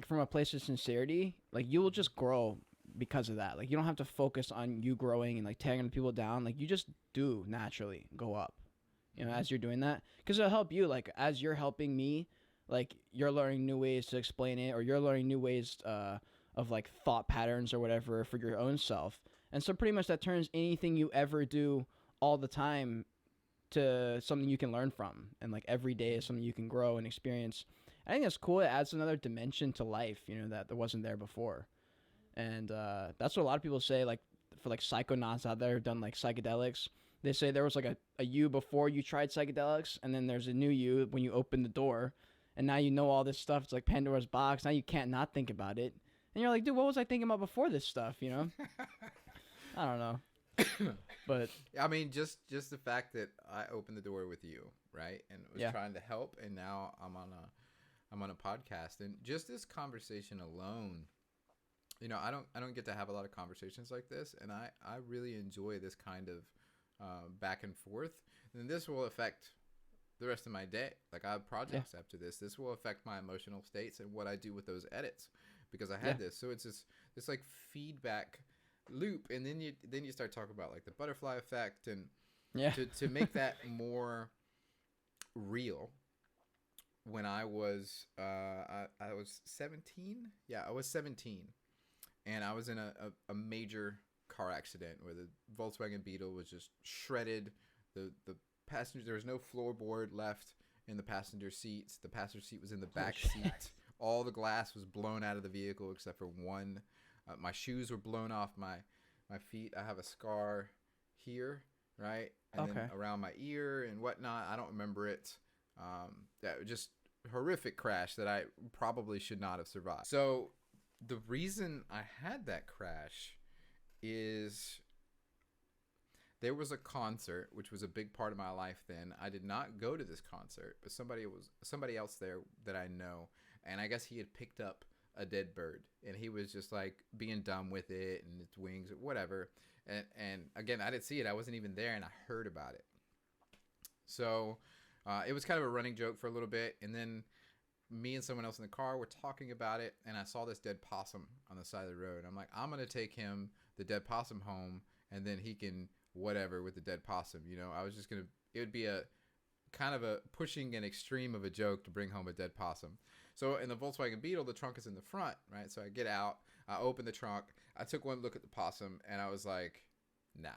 from a place of sincerity, like you will just grow because of that. Like you don't have to focus on you growing and like tearing people down. Like you just do naturally go up, as you're doing that, because it'll help you. Like as you're helping me, like you're learning new ways to explain it, or you're learning new ways of like thought patterns or whatever for your own self. And so pretty much that turns anything you ever do all the time to something you can learn from, and like every day is something you can grow and experience. I think that's cool. It adds another dimension to life, that wasn't there before. And that's what a lot of people say, like for like psychonauts out there who've done like psychedelics. They say there was like a you before you tried psychedelics, and then there's a new you when you open the door, and now you know all this stuff. It's like Pandora's box. Now you can't not think about it. And you're like, dude, what was I thinking about before this stuff, I don't know. But I mean, just the fact that I opened the door with you, right? And was trying to help, and now I'm on a podcast, and just this conversation alone I don't get to have a lot of conversations like this, and I really enjoy this kind of back and forth. And this will affect the rest of my day. Like, I have projects after this. This will affect my emotional states and what I do with those edits, because I had this. So it's this like feedback loop, and then you start talking about like the butterfly effect, and to make that more real. When I was I was 17. Yeah, I was 17, and I was in a major car accident where the Volkswagen Beetle was just shredded. The passenger, there was no floorboard left in the passenger seats. The passenger seat was in the back seat. All the glass was blown out of the vehicle except for one. My shoes were blown off my feet. I have a scar here, right? And then around my ear and whatnot. I don't remember it. That was just horrific crash that I probably should not have survived. So the reason I had that crash is there was a concert, which was a big part of my life then. I did not go to this concert, but somebody else there that I know, and I guess he had picked up a dead bird, and he was just like being dumb with it and its wings or whatever. And again, I didn't see it. I wasn't even there, and I heard about it. So it was kind of a running joke for a little bit, and then me and someone else in the car were talking about it, and I saw this dead possum on the side of the road. I'm like, I'm gonna take him, the dead possum, home, and then he can whatever with the dead possum. I was just gonna, it would be a kind of a pushing an extreme of a joke to bring home a dead possum. So in the Volkswagen Beetle, the trunk is in the front, right? So I get out, I open the trunk, I took one look at the possum, and I was like, nah,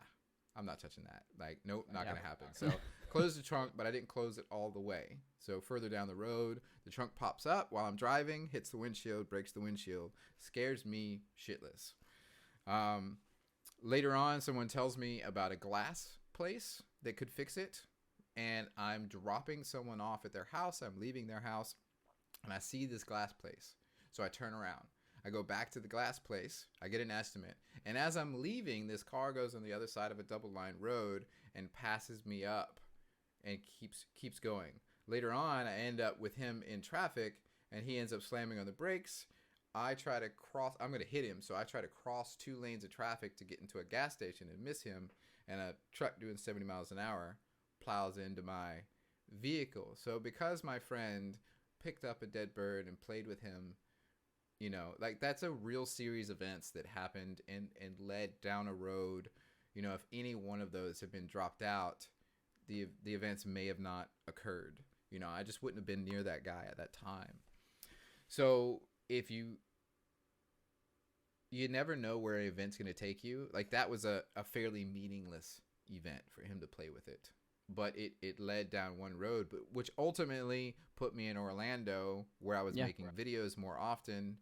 I'm not touching that. Like, nope, not gonna happen. So closed the trunk, but I didn't close it all the way. So further down the road, the trunk pops up while I'm driving, hits the windshield, breaks the windshield, scares me shitless. Later on, someone tells me about a glass place that could fix it, and I'm dropping someone off at their house. I'm leaving their house, and I see this glass place. So I turn around. I go back to the glass place. I get an estimate. And as I'm leaving, this car goes on the other side of a double-line road and passes me up and keeps going. Later on, I end up with him in traffic, and he ends up slamming on the brakes. I try to cross. I'm going to hit him, so I try to cross 2 lanes of traffic to get into a gas station and miss him, and a truck doing 70 miles an hour plows into my vehicle. So because my friend picked up a dead bird and played with him, like, that's a real series of events that happened and led down a road. If any one of those had been dropped out, the events may have not occurred. I just wouldn't have been near that guy at that time. So if you never know where an event's going to take you. Like, that was a fairly meaningless event for him to play with it. But it led down one road, which ultimately put me in Orlando, where I was making videos more often,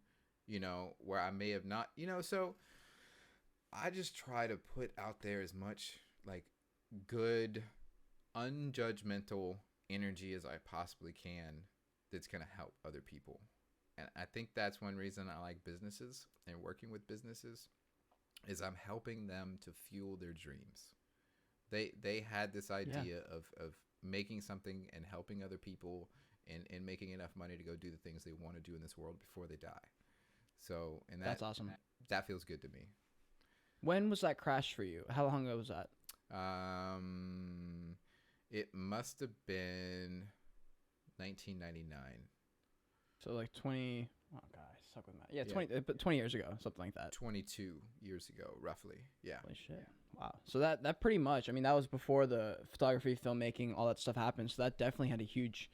where I may have not, so I just try to put out there as much, like, good, unjudgmental energy as I possibly can that's going to help other people. And I think that's one reason I like businesses and working with businesses, is I'm helping them to fuel their dreams. They had this idea of making something and helping other people and making enough money to go do the things they want to do in this world before they die. So, and that's awesome. That feels good to me. When was that crash for you? How long ago was that? It must have been 1999. So like 20. Oh god, I suck with math. Yeah, 20 years ago, something like that. 22 years ago, roughly. Yeah. Holy shit. Wow. So that pretty much, I mean, that was before the photography, filmmaking, all that stuff happened. So that definitely had a huge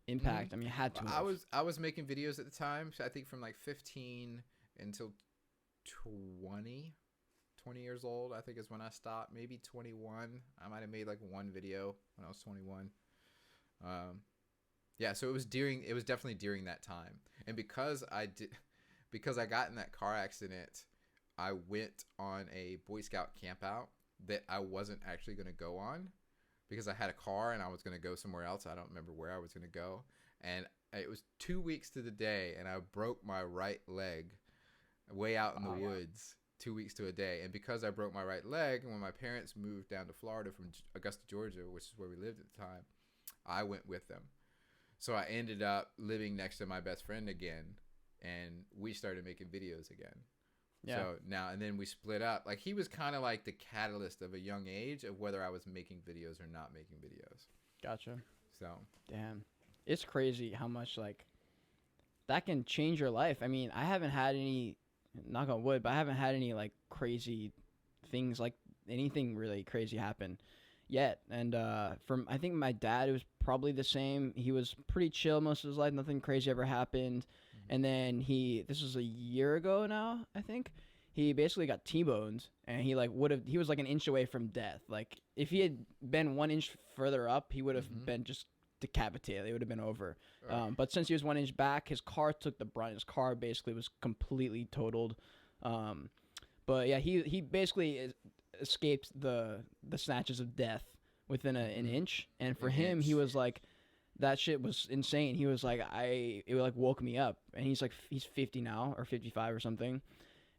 impact. I mean, you had to. I was making videos at the time. So I think from like 15 until 20 years old, I think is when I stopped. Maybe 21. I might have made like one video when I was 21. Yeah, so it was definitely during that time. And because I got in that car accident, I went on a Boy Scout camp out that I wasn't actually going to go on, because I had a car and I was going to go somewhere else. I don't remember where I was going to go. And it was 2 weeks to the day, and I broke my right leg way out in the woods, 2 weeks to a day. And because I broke my right leg, when my parents moved down to Florida from Augusta, Georgia, which is where we lived at the time, I went with them. So I ended up living next to my best friend again, and we started making videos again. Yeah. So now, and then we split up. Like, he was kind of like the catalyst of a young age of whether I was making videos or not making videos. Gotcha. So. Damn. It's crazy how much, like, that can change your life. I mean, I haven't had any, knock on wood, but I haven't had any, like, crazy things, like, anything really crazy happen yet. And from, I think my dad, it was probably the same. He was pretty chill most of his life. Nothing crazy ever happened. And then this was a year ago now, I think. He basically got T-boned, and he was like an inch away from death. Like, if he had been 1 inch further up, he would have been just decapitated. It would have been over. But since he was 1 inch back, his car took the brunt. His car basically was completely totaled. But yeah, he basically escaped the snatches of death within an inch. And for him, he was like, that shit was insane. He was like, it like woke me up. And he's 50 now, or 55 or something.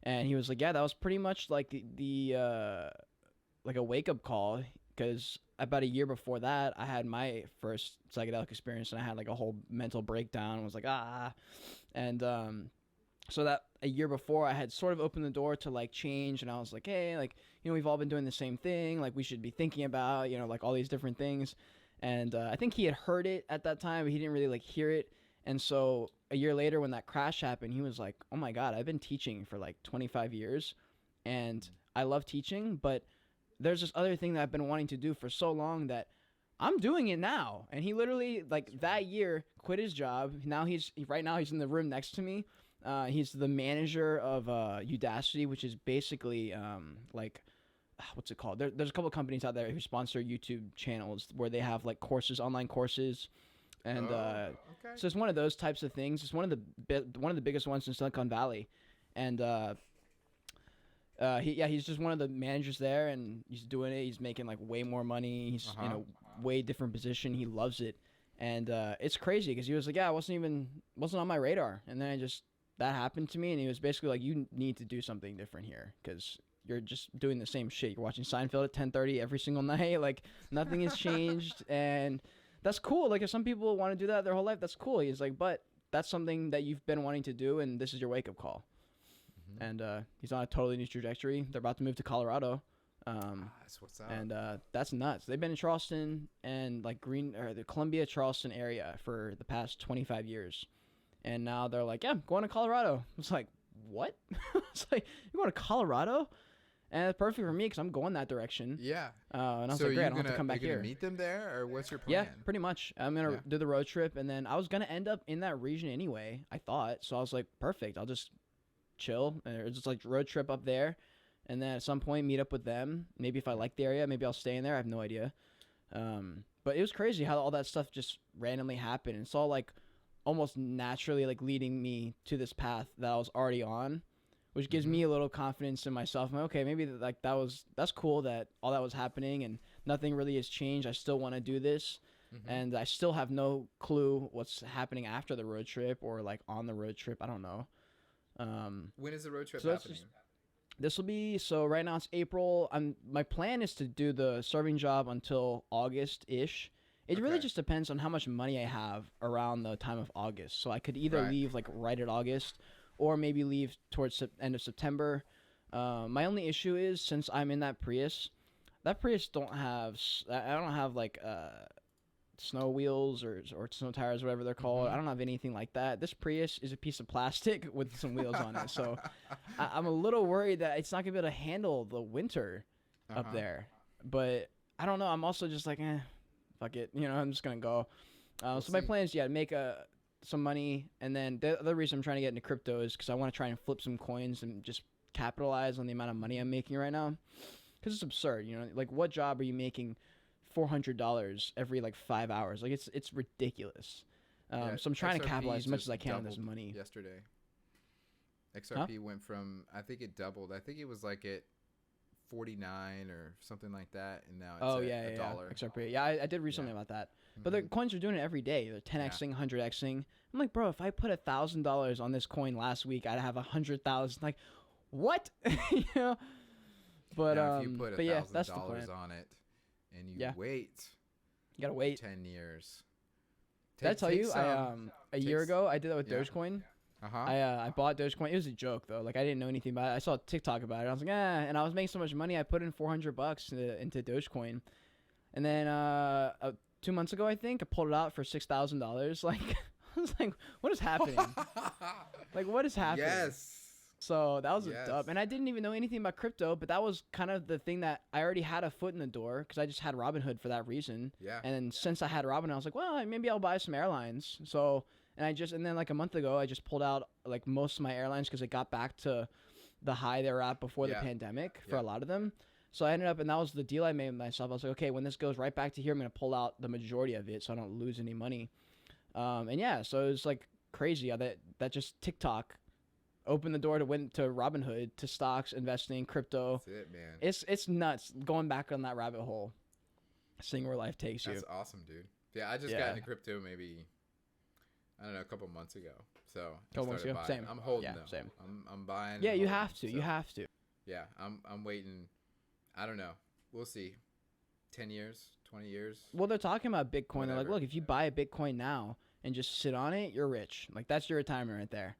And he was like, yeah, that was pretty much like the like a wake up call, because about a year before that, I had my first psychedelic experience, and I had like a whole mental breakdown. I was like, and so that a year before, I had sort of opened the door to like change, and I was like, hey, like, you know, we've all been doing the same thing, like we should be thinking about, you know, like all these different things. And I think he had heard it at that time, but he didn't really like hear it. And so a year later, when that crash happened, he was like, oh my God, I've been teaching for like 25 years and I love teaching, but there's this other thing that I've been wanting to do for so long that I'm doing it now. And he literally, like, that year quit his job. Now right now he's in the room next to me. He's the manager of Udacity, which is basically like, what's it called? There's a couple of companies out there who sponsor YouTube channels where they have like courses, online courses. And so it's one of those types of things. It's one of the biggest ones in Silicon Valley, and he's just one of the managers there, and he's doing it. He's making like way more money. He's in a way different position. He loves it, and it's crazy because he was like, yeah, it wasn't on my radar, and then that happened to me, and he was basically like, you need to do something different here because you're just doing the same shit. You're watching Seinfeld at 10:30 every single night. Like nothing has changed, and that's cool. Like, if some people want to do that their whole life, that's cool. He's like, but that's something that you've been wanting to do, and this is your wake-up call. And he's on a totally new trajectory. They're about to move to Colorado. That's what's up. And that's nuts. They've been in Charleston and, like, the Columbia, Charleston area for the past 25 years. And now they're like, yeah, going to Colorado. It's like, what? It's like, you're going to Colorado? And it's perfect for me because I'm going that direction. Yeah. And I was like, great, I don't have to come back here. Are you going to meet them there, or what's your plan? Yeah, pretty much. I'm going to do the road trip, and then I was going to end up in that region anyway, I thought. So I was like, perfect. I'll just chill. And just like road trip up there. And then at some point, meet up with them. Maybe if I like the area, maybe I'll stay in there. I have no idea. But it was crazy how all that stuff just randomly happened. And it's all like almost naturally like leading me to this path that I was already on, which gives me a little confidence in myself. I'm like, okay, maybe like that's cool that all that was happening and nothing really has changed. I still want to do this, and I still have no clue what's happening after the road trip or like on the road trip. I don't know. When is the road trip so happening? This will be, so right now it's April. My plan is to do the serving job until August-ish. It really just depends on how much money I have around the time of August. So I could either leave like right at August, or maybe leave towards end of September. My only issue is, since I'm in that Prius don't have, I don't have like snow wheels or snow tires, whatever they're called. I don't have anything like that. This Prius is a piece of plastic with some wheels on it. So I'm a little worried that it's not going to be able to handle the winter up there. But I don't know. I'm also just like, fuck it. You know, I'm just going to go. So my plan is, to make some money, and then the other reason I'm trying to get into crypto is because I want to try and flip some coins and just capitalize on the amount of money I'm making right now, because it's absurd. You know, like, what job are you making $400 every like 5 hours? Like, it's ridiculous. So I'm trying to capitalize as much as I can on this money. Yesterday, XRP went from, I think it doubled. I think it was like at 49 or something like that, and now it's a dollar. XRP. Yeah, I did read something about that. But the coins are doing it every day. They're 10xing, 100xing. I'm like, bro, if I put $1,000 on this coin last week, I'd have 100,000. Like, what? You know. But now, if you put that's the $1,000 plan. on it, and you wait, you gotta wait 10 years. Did I tell you? A year ago, I did that with Dogecoin. I bought Dogecoin. It was a joke though. Like I didn't know anything about it. I saw TikTok about it. I was like, and I was making so much money. I put in $400 into Dogecoin, and then 2 months ago, I think I pulled it out for $6,000. Like I was like, what is happening? Like what is happening? Yes. So that was a dub, and I didn't even know anything about crypto, but that was kind of the thing that I already had a foot in the door because I just had Robinhood for that reason. Yeah. And then since I had Robinhood, I was like, well, maybe I'll buy some airlines. So, and then like a month ago, I just pulled out like most of my airlines because it got back to the high they were at before the pandemic for a lot of them. So I ended up, and that was the deal I made with myself. I was like, okay, when this goes right back to here, I'm going to pull out the majority of it so I don't lose any money. And yeah, so it was like crazy that just TikTok opened the door to Robinhood, to stocks, investing, crypto. That's it, man. It's nuts going back on that rabbit hole, seeing where life takes you. That's awesome, dude. Yeah, I just got into crypto maybe, I don't know, a couple months ago. So couple months ago, same. I'm holding them. Same. I'm buying. Yeah, you have to. So, you have to. Yeah, I'm waiting. I don't know. We'll see. 10 years, 20 years. Well, they're talking about Bitcoin. Whatever. They're like, look, if you buy a Bitcoin now and just sit on it, you're rich. Like that's your retirement right there.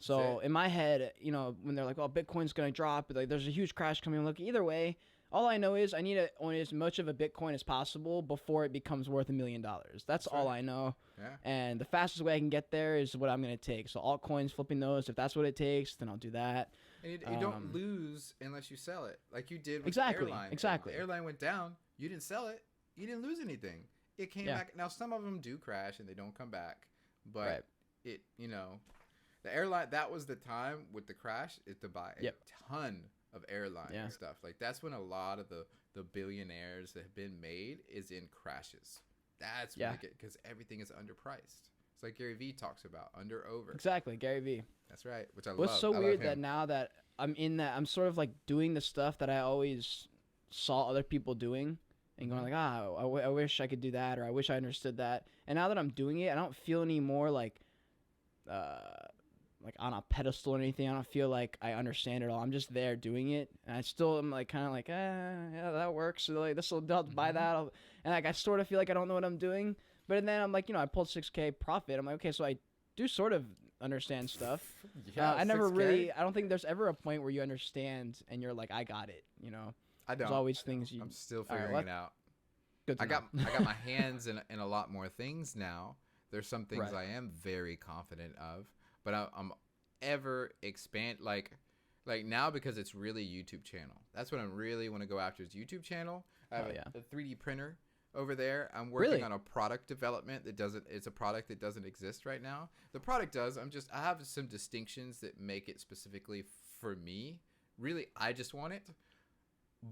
So in my head, you know, when they're like, "Oh, Bitcoin's gonna drop," like there's a huge crash coming. Look, either way, all I know is I need to own as much of a Bitcoin as possible before it becomes worth $1 million. That's all I know. Yeah. And the fastest way I can get there is what I'm gonna take. So altcoins, flipping those. If that's what it takes, then I'll do that. And you don't lose unless you sell it, like you did with exactly. airline. Exactly. The airline went down. You didn't sell it. You didn't lose anything. It came back. Now some of them do crash and they don't come back, but it, you know. The airline, that was the time with the crash, is to buy a ton of airline stuff. Like that's when a lot of the billionaires that have been made is in crashes. That's when they get, because everything is underpriced. It's like Gary Vee talks about, under, over. Exactly, Gary Vee. That's right, which I love. What's so weird that now that I'm in that, I'm sort of like doing the stuff that I always saw other people doing and going like, I wish I could do that, or I wish I understood that. And now that I'm doing it, I don't feel any more like on a pedestal or anything. I don't feel like I understand it all. I'm just there doing it, and I still am like kind of like, yeah, that works. So like this will buy that, and like I sort of feel like I don't know what I'm doing. But then I'm like, you know, I pulled $6,000 profit. I'm like, okay, so I do sort of understand stuff. I never 6K? really. I don't think there's ever a point where you understand and you're like, I got it. You know, I don't. There's always things I'm still figuring it out. Good to I got know. my hands in a lot more things now. There's some things I am very confident of. But I'm ever expand like now, because it's really YouTube channel. That's what I really want to go after, is YouTube channel. I have a 3D printer over there. I'm working on a product development it's a product that doesn't exist right now. The product does. I have some distinctions that make it specifically for me. Really, I just want it,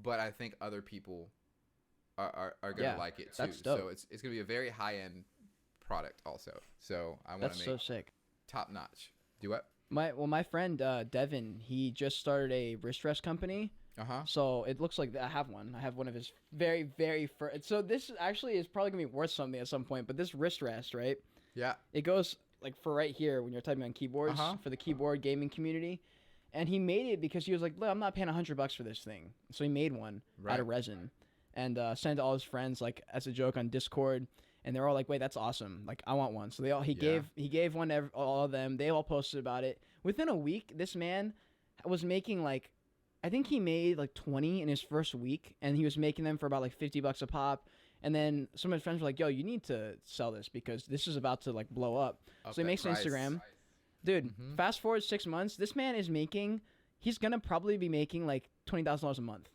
but I think other people are gonna like it too. That's dope. So it's gonna be a very high end product also. So I want to make so sick. Top notch. Do what? My friend Devin, he just started a wrist rest company. So it looks like I have one. I have one of his very, very first. So this actually is probably gonna be worth something at some point. But this wrist rest, right? Yeah. It goes like for right here when you're typing on keyboards for the keyboard gaming community. And he made it because he was like, look, I'm not paying $100 for this thing. So he made one out of resin and sent it to all his friends like as a joke on Discord. And they're all like, wait, that's awesome. Like, I want one. So he gave one to all of them. They all posted about it. Within a week, this man was making like, I think he made like 20 in his first week. And he was making them for about like $50 a pop. And then some of his friends were like, yo, you need to sell this because this is about to like blow up. So he makes an Instagram. Dude, fast forward 6 months. This man is he's going to probably be making like $20,000 a month.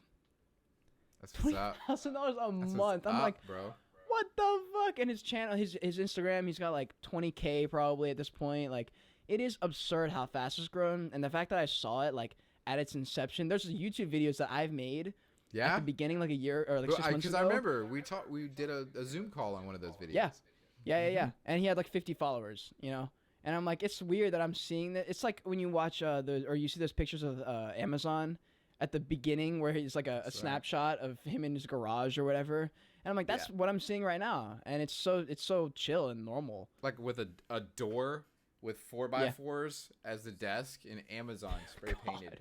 That's what's up. $20,000 a month. I'm like, bro. What the fuck? And his channel, his Instagram, he's got like 20K probably at this point. Like, it is absurd how fast it's grown. And the fact that I saw it like at its inception, there's YouTube videos that I've made at the beginning, like a year or like 6 months ago. Because I remember we did a Zoom call on one of those videos. Yeah. And he had like 50 followers, you know? And I'm like, it's weird that I'm seeing that. It's like when you watch or you see those pictures of Amazon at the beginning where he's like a snapshot of him in his garage or whatever. And I'm like, that's what I'm seeing right now. And it's so chill and normal. Like with a door with 4x4s as the desk and Amazon spray painted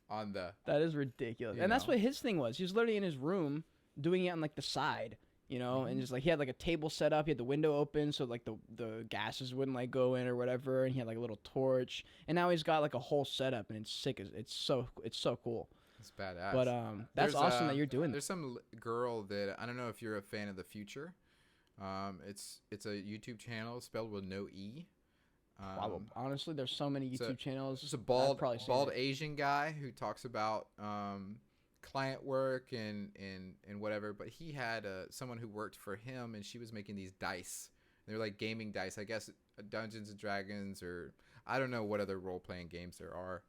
on the... That is ridiculous. And that's what his thing was. He was literally in his room doing it on like the side. you know, and just like he had like a table set up, he had the window open so like the gases wouldn't like go in or whatever, and he had like a little torch, and now he's got like a whole setup, and it's sick. It's so cool. It's badass. But that's awesome that you're doing There's some girl that I don't know if you're a fan of The Future. It's a YouTube channel spelled with no E. Honestly, there's so many YouTube channels. It's a bald Asian guy who talks about client work and whatever. But he had someone who worked for him, and she was making these dice. They're like gaming dice, I guess, Dungeons and Dragons, or I don't know what other role playing games there are.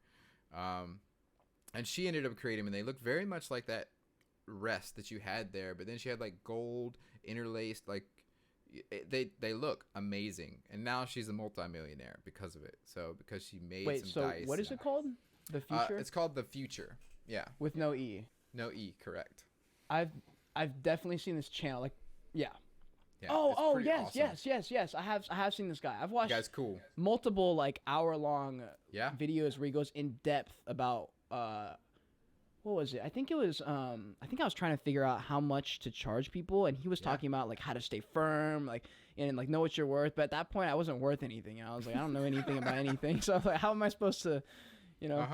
And she ended up creating them, and they look very much like that rest that you had there. But then she had like gold interlaced, like they look amazing. And now she's a multimillionaire because of it. So because she made some dice. What is it called? The Future? It's called The Future. Yeah. With no E. No E, correct. I've definitely seen this channel. Like, yeah. Yeah, yes. I have seen this guy. I've watched. The guy's cool. Multiple like hour-long videos where he goes in depth about what was it? I think I was trying to figure out how much to charge people, and he was talking about like how to stay firm, like and like know what you're worth. But at that point, I wasn't worth anything. I was like, I don't know anything about anything. So I was like, how am I supposed to, you know?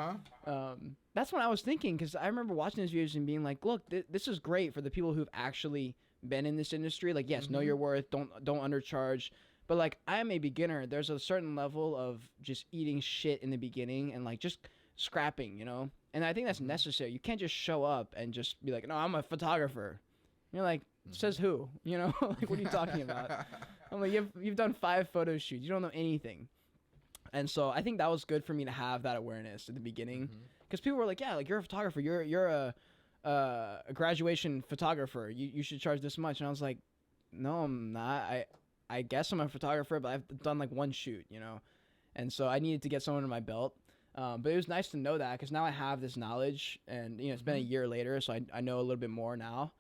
That's what I was thinking, because I remember watching his videos and being like, look, this is great for the people who've actually been in this industry. Like, yes, know your worth. Don't undercharge. But like, I am a beginner. There's a certain level of just eating shit in the beginning and like just scrapping, you know? And I think that's necessary. You can't just show up and just be like, no, I'm a photographer. You're like, says who? You know, like, what are you talking about? I'm like, you've done 5 photo shoots. You don't know anything. And so I think that was good for me to have that awareness at the beginning, because people were like, yeah, like you're a photographer. You're a graduation photographer. You should charge this much. And I was like, no, I'm not. I guess I'm a photographer, but I've done like 1 shoot, you know? And so I needed to get someone in my belt. But it was nice to know that, because now I have this knowledge, and you know, it's been a year later, so I know a little bit more now.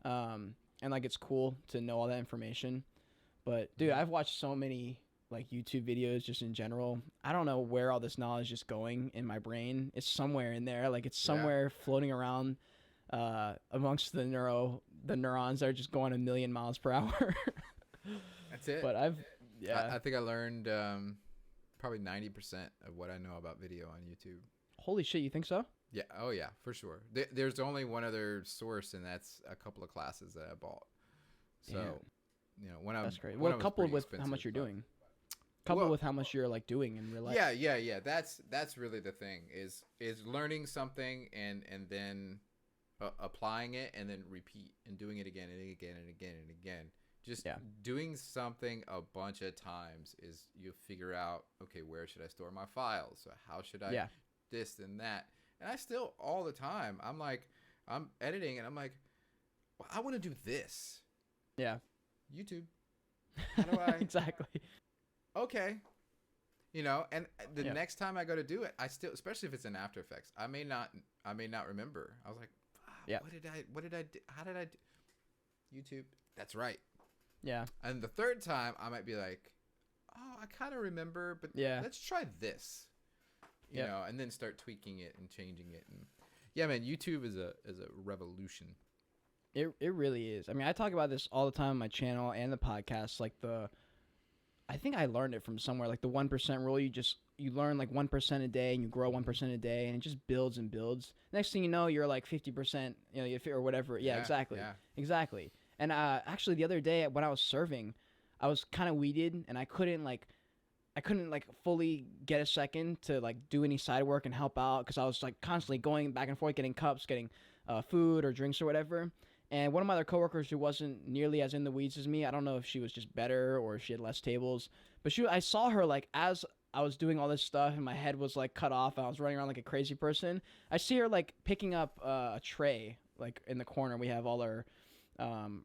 And like, it's cool to know all that information. But dude, I've watched so many like YouTube videos just in general. I don't know where all this knowledge is going in my brain. It's somewhere in there. Like, it's somewhere floating around amongst the neurons that are just going a million miles per hour. That's it. But I think I learned probably 90% of what I know about video on YouTube. Holy shit, you think so? Yeah. Oh yeah, for sure. There's only one other source, and that's a couple of classes that I bought. So, you know, that's great. Well, coupled with how much you're doing. Coupled with how much you're like doing in real life. Yeah. That's really the thing, is learning something and then applying it, and then repeat and doing it again and again and again and again. Just doing something a bunch of times is, you figure out, okay, where should I store my files? So how should I this and that? And I still, all the time, I'm like, I'm editing and I'm like, well, I want to do this. Yeah. YouTube. How do I? Exactly. Okay. You know, and the next time I go to do it, I still, especially if it's in After Effects, I may not remember. I was like, what did I do? How did I do? YouTube. That's right. Yeah. And the third time, I might be like, oh, I kind of remember, but let's try this. You know, and then start tweaking it and changing it. And yeah, man, YouTube is a revolution. It really is. I mean, I talk about this all the time on my channel and the podcast. Like I think I learned it from somewhere. Like the 1% rule. You learn like 1% a day, and you grow 1% a day, and it just builds and builds. Next thing you know, you're like 50%. You know, or whatever. Yeah, exactly. Yeah. Exactly. And actually, the other day when I was serving, I was kind of weeded, and I couldn't fully get a second to like do any side work and help out, because I was like constantly going back and forth, getting cups, getting food or drinks or whatever. And one of my other coworkers, who wasn't nearly as in the weeds as me, I don't know if she was just better or if she had less tables, but I saw her like, as I was doing all this stuff and my head was like cut off and I was running around like a crazy person, I see her like picking up a tray, like in the corner. We have all our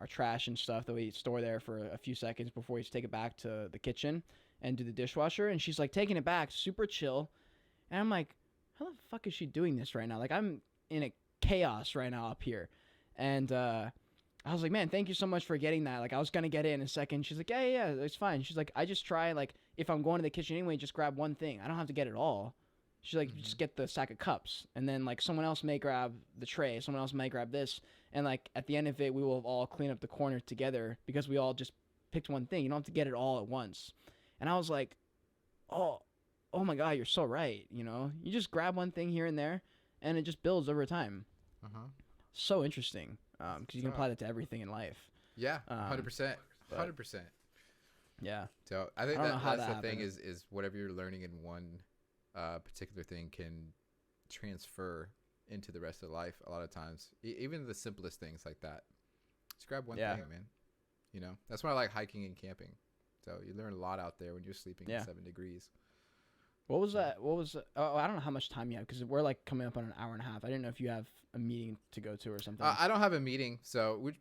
trash and stuff that we store there for a few seconds before we take it back to the kitchen and do the dishwasher. And she's like taking it back, super chill. And I'm like, how the fuck is she doing this right now? Like, I'm in a chaos right now up here. And I was like, man, thank you so much for getting that. Like, I was going to get it in a second. She's like, yeah, it's fine. She's like, I just try, like, if I'm going to the kitchen anyway, just grab one thing. I don't have to get it all. She's like, just get the sack of cups. And then, like, someone else may grab the tray. Someone else may grab this. and like at the end of it, we will all clean up the corner together because we all just picked one thing. You don't have to get it all at once. And I was like, oh my God, you're so right. You know, you just grab one thing here and there, and it just builds over time. So interesting, because you can apply that to everything in life. Yeah, 100%, 100%. Yeah. So I think that's the thing happened. is whatever you're learning in one particular thing can transfer into the rest of life a lot of times. Even the simplest things like that. Just grab one thing, man. You know, that's why I like hiking and camping. So you learn a lot out there when you're sleeping in 7 degrees. What was that? Oh, I don't know how much time you have because we're like coming up on an hour and a half. I didn't know if you have a meeting to go to or something. I don't have a meeting, so we,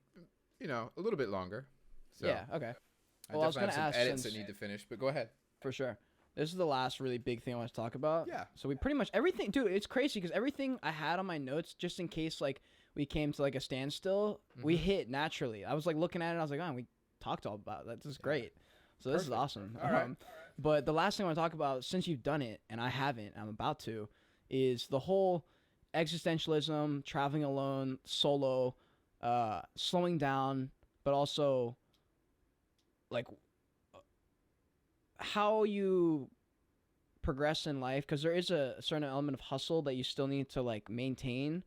a little bit longer. So yeah. Okay. Well, I was going to ask edits that need to finish, but go ahead. For sure. This is the last really big thing I want to talk about. Yeah. So we pretty much everything, dude. It's crazy because everything I had on my notes, just in case like we came to like a standstill, we hit naturally. I was like looking at it, I was like, oh, we talked all about that. This is great. So this is awesome. All right. But the last thing I want to talk about, since you've done it and I haven't, I'm about to, is the whole existentialism, traveling alone, solo, slowing down, but also like how you progress in life, because there is a certain element of hustle that you still need to like maintain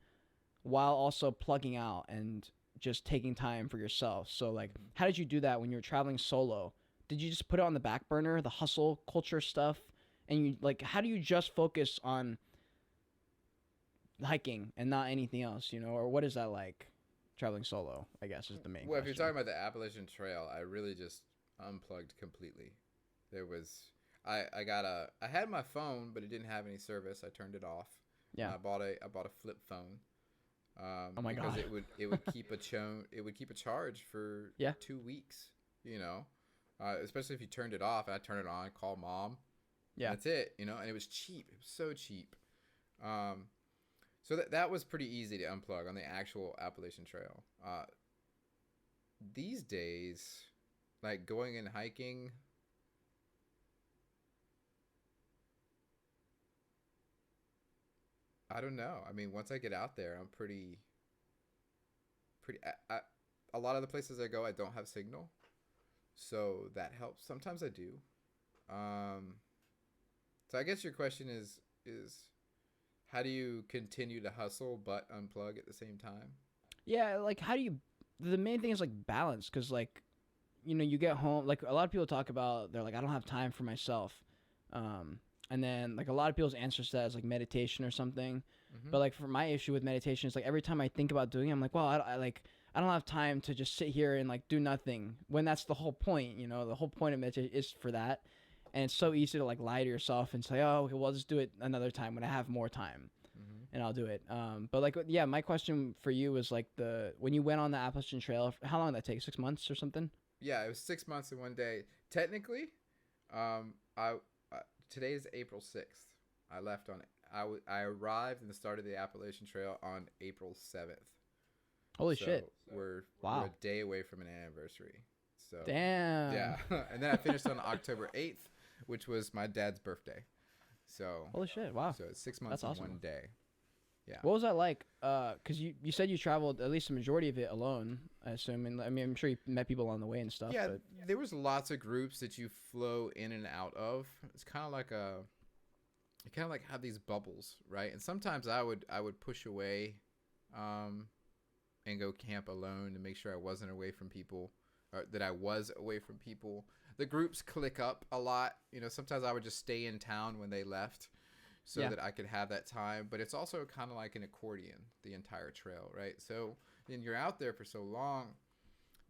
while also plugging out and just taking time for yourself. So like, how did you do that when you were traveling solo? Did you just put it on the back burner, the hustle culture stuff? And you like, how do you just focus on hiking and not anything else, or what is that like traveling solo, I guess is the main question. If you're talking about the Appalachian Trail, I really just unplugged completely. There was, I had my phone, but it didn't have any service. I turned it off. Yeah. I bought a flip phone. Oh my God. Because it would keep a charge for 2 weeks, especially if you turned it off. I turned it on, call mom. Yeah. That's it, and it was cheap. It was so cheap. So that was pretty easy to unplug on the actual Appalachian Trail. These days, like going and hiking, I don't know. I mean, once I get out there, I'm pretty. A lot of the places I go, I don't have signal, so that helps. Sometimes I do. So I guess your question is how do you continue to hustle but unplug at the same time? Yeah, like how do you? The main thing is like balance, because like, you get home. Like a lot of people talk about, they're like, I don't have time for myself. And then like a lot of people's answers to that is like meditation or something. But like for my issue with meditation is like every time I think about doing it, I'm like, well, I don't have time to just sit here and like do nothing, when that's the whole point. The whole point of meditation is for that. And it's so easy to like lie to yourself and say, oh, okay, well, I'll just do it another time when I have more time, and I'll do it. But like, yeah, my question for you was like when you went on the Appalachian Trail, how long did that take? 6 months or something? Yeah, it was 6 months and 1 day. Technically, today is April 6th. I left on it. I arrived in the start of the Appalachian Trail on April 7th. Holy shit. We're a day away from an anniversary. So damn. Yeah. And then I finished on October 8th, which was my dad's birthday. So holy shit, wow. So it's 6 months and 1 day. Yeah. What was that like? Because you said you traveled at least the majority of it alone, I assume. And I mean, I'm sure you met people along the way and stuff. Yeah, but there was lots of groups that you flow in and out of. It's kind of like have these bubbles, right? And sometimes I would push away, and go camp alone to make sure I wasn't away from people, or that I was away from people. The groups click up a lot. Sometimes I would just stay in town when they left, so that I could have that time. But it's also kind of like an accordion, the entire trail, right? So then you're out there for so long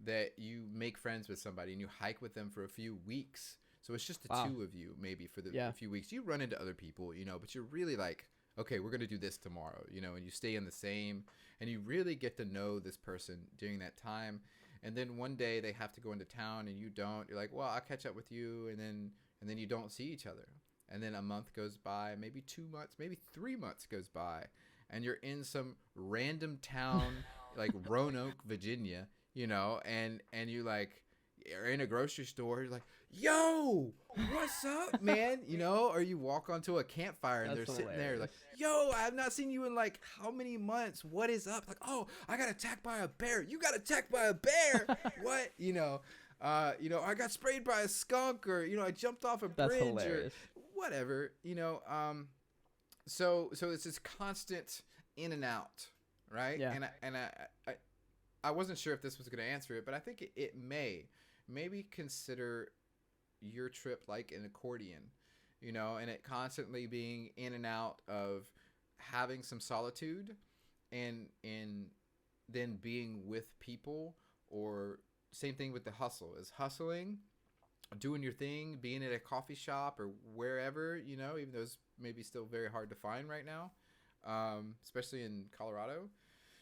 that you make friends with somebody and you hike with them for a few weeks. So it's just the two of you maybe for a few weeks. You run into other people, but you're really like, okay, we're going to do this tomorrow, and you stay in the same, and you really get to know this person during that time. And then one day they have to go into town and you don't. You're like, well, I'll catch up with you. And then you don't see each other. And then a month goes by, maybe 2 months, maybe 3 months goes by, and you're in some random town like Roanoke, Virginia, and you like are in a grocery store. You're like, yo, what's up, man? You know, or you walk onto a campfire and they're sitting there like, yo, I have not seen you in like how many months? What is up? Like, oh, I got attacked by a bear. You got attacked by a bear? What? You know, I got sprayed by a skunk, or, you know, I jumped off a bridge or whatever, you know. So it's this constant in and out, right? Yeah. And I wasn't sure if this was going to answer it, but I think it may. Maybe consider your trip like an accordion, you know, and it constantly being in and out of having some solitude and then being with people, or same thing with the hustle is hustling, doing your thing, being at a coffee shop or wherever, you know, even though it's maybe still very hard to find right now, especially in Colorado,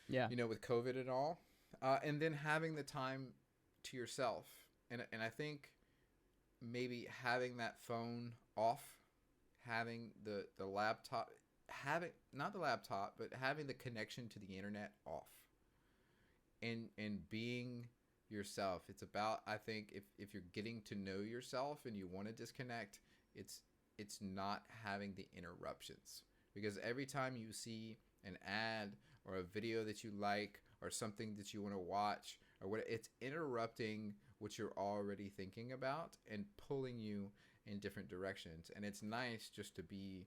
you know, with COVID and all, and then having the time to yourself. And I think maybe having that phone off, having the laptop, not the laptop, but having the connection to the internet off, and being yourself. It's about, I think, if you're getting to know yourself and you want to disconnect, it's not having the interruptions, because every time you see an ad or a video that you like or something that you want to watch or what, it's interrupting what you're already thinking about and pulling you in different directions. And it's nice just to be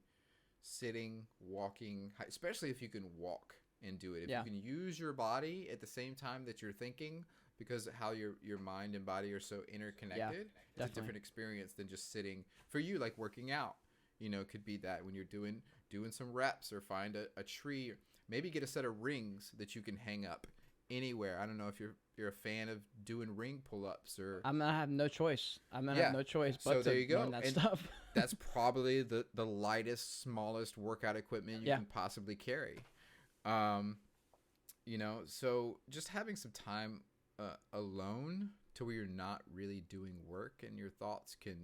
sitting, walking, especially if you can walk and do it. If you can use your body at the same time that you're thinking, because how your mind and body are so interconnected, it's a different experience than just sitting. For you, like working out, you know, could be that when you're doing some reps, or find a tree, maybe get a set of rings that you can hang up anywhere. I don't know if you're a fan of doing ring pull-ups, or I'm gonna have no choice. I'm gonna have no choice but there you go. learn that stuff. That's probably the lightest, smallest workout equipment you can possibly carry. You know, so just having some time alone to where you're not really doing work and your thoughts can,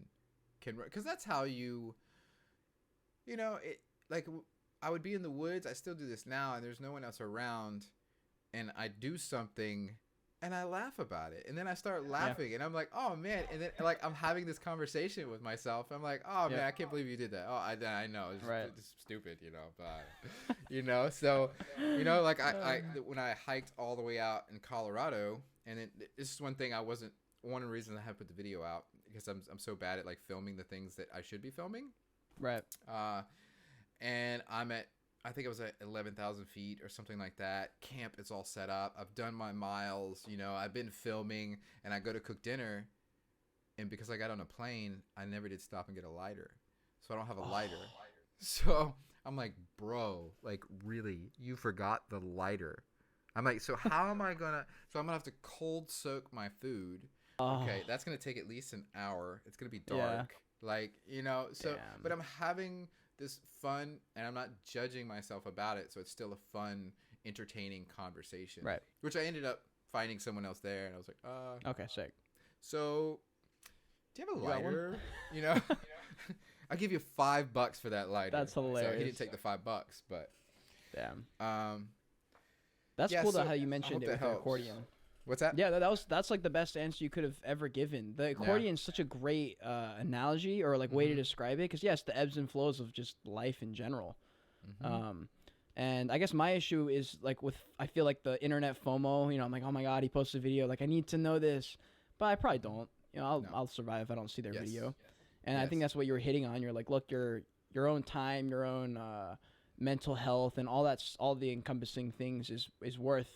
because that's how you know, it, like I would be in the woods. I still do this now, and there's no one else around, and I do something and I laugh about it, and then I start laughing, and I'm like, oh man, and then like I'm having this conversation with myself. I'm like, oh man, I can't believe you did that. Oh, I know, it's stupid, you know, but you know, so you know, like I when I hiked all the way out in Colorado, and this is one thing one of the reasons I have put the video out, because I'm so bad at like filming the things that I should be filming. Right. And I'm at, I think it was at 11,000 feet or something like that. Camp is all set up. I've done my miles, you know, I've been filming, and I go to cook dinner. And because I got on a plane, I never did stop and get a lighter. So I don't have a lighter. So I'm like, bro, like really, you forgot the lighter. I'm like, so how am I going to, so I'm going to have to cold soak my food. Okay. That's going to take at least an hour. It's going to be dark. Like, you know, so, but I'm having this fun, and I'm not judging myself about it, so it's still a fun, entertaining conversation, right? Which I ended up finding someone else there, and I was like, okay, sick. So do you have a lighter? You know, I'll give you $5 for that lighter. That's hilarious. So he didn't take the $5, but that's cool though, how you mentioned it with the accordion. What's that? Yeah, that's like the best answer you could have ever given. The accordion is such a great analogy, or like way to describe it, because yes, the ebbs and flows of just life in general. And I guess my issue is like I feel like the internet FOMO. You know, I'm like, oh my god, he posted a video, like I need to know this, but I probably don't. You know, I'll survive if I don't see their video. And I think that's what you were hitting on. You're like, look, your own time, your own mental health, and all the encompassing things is worth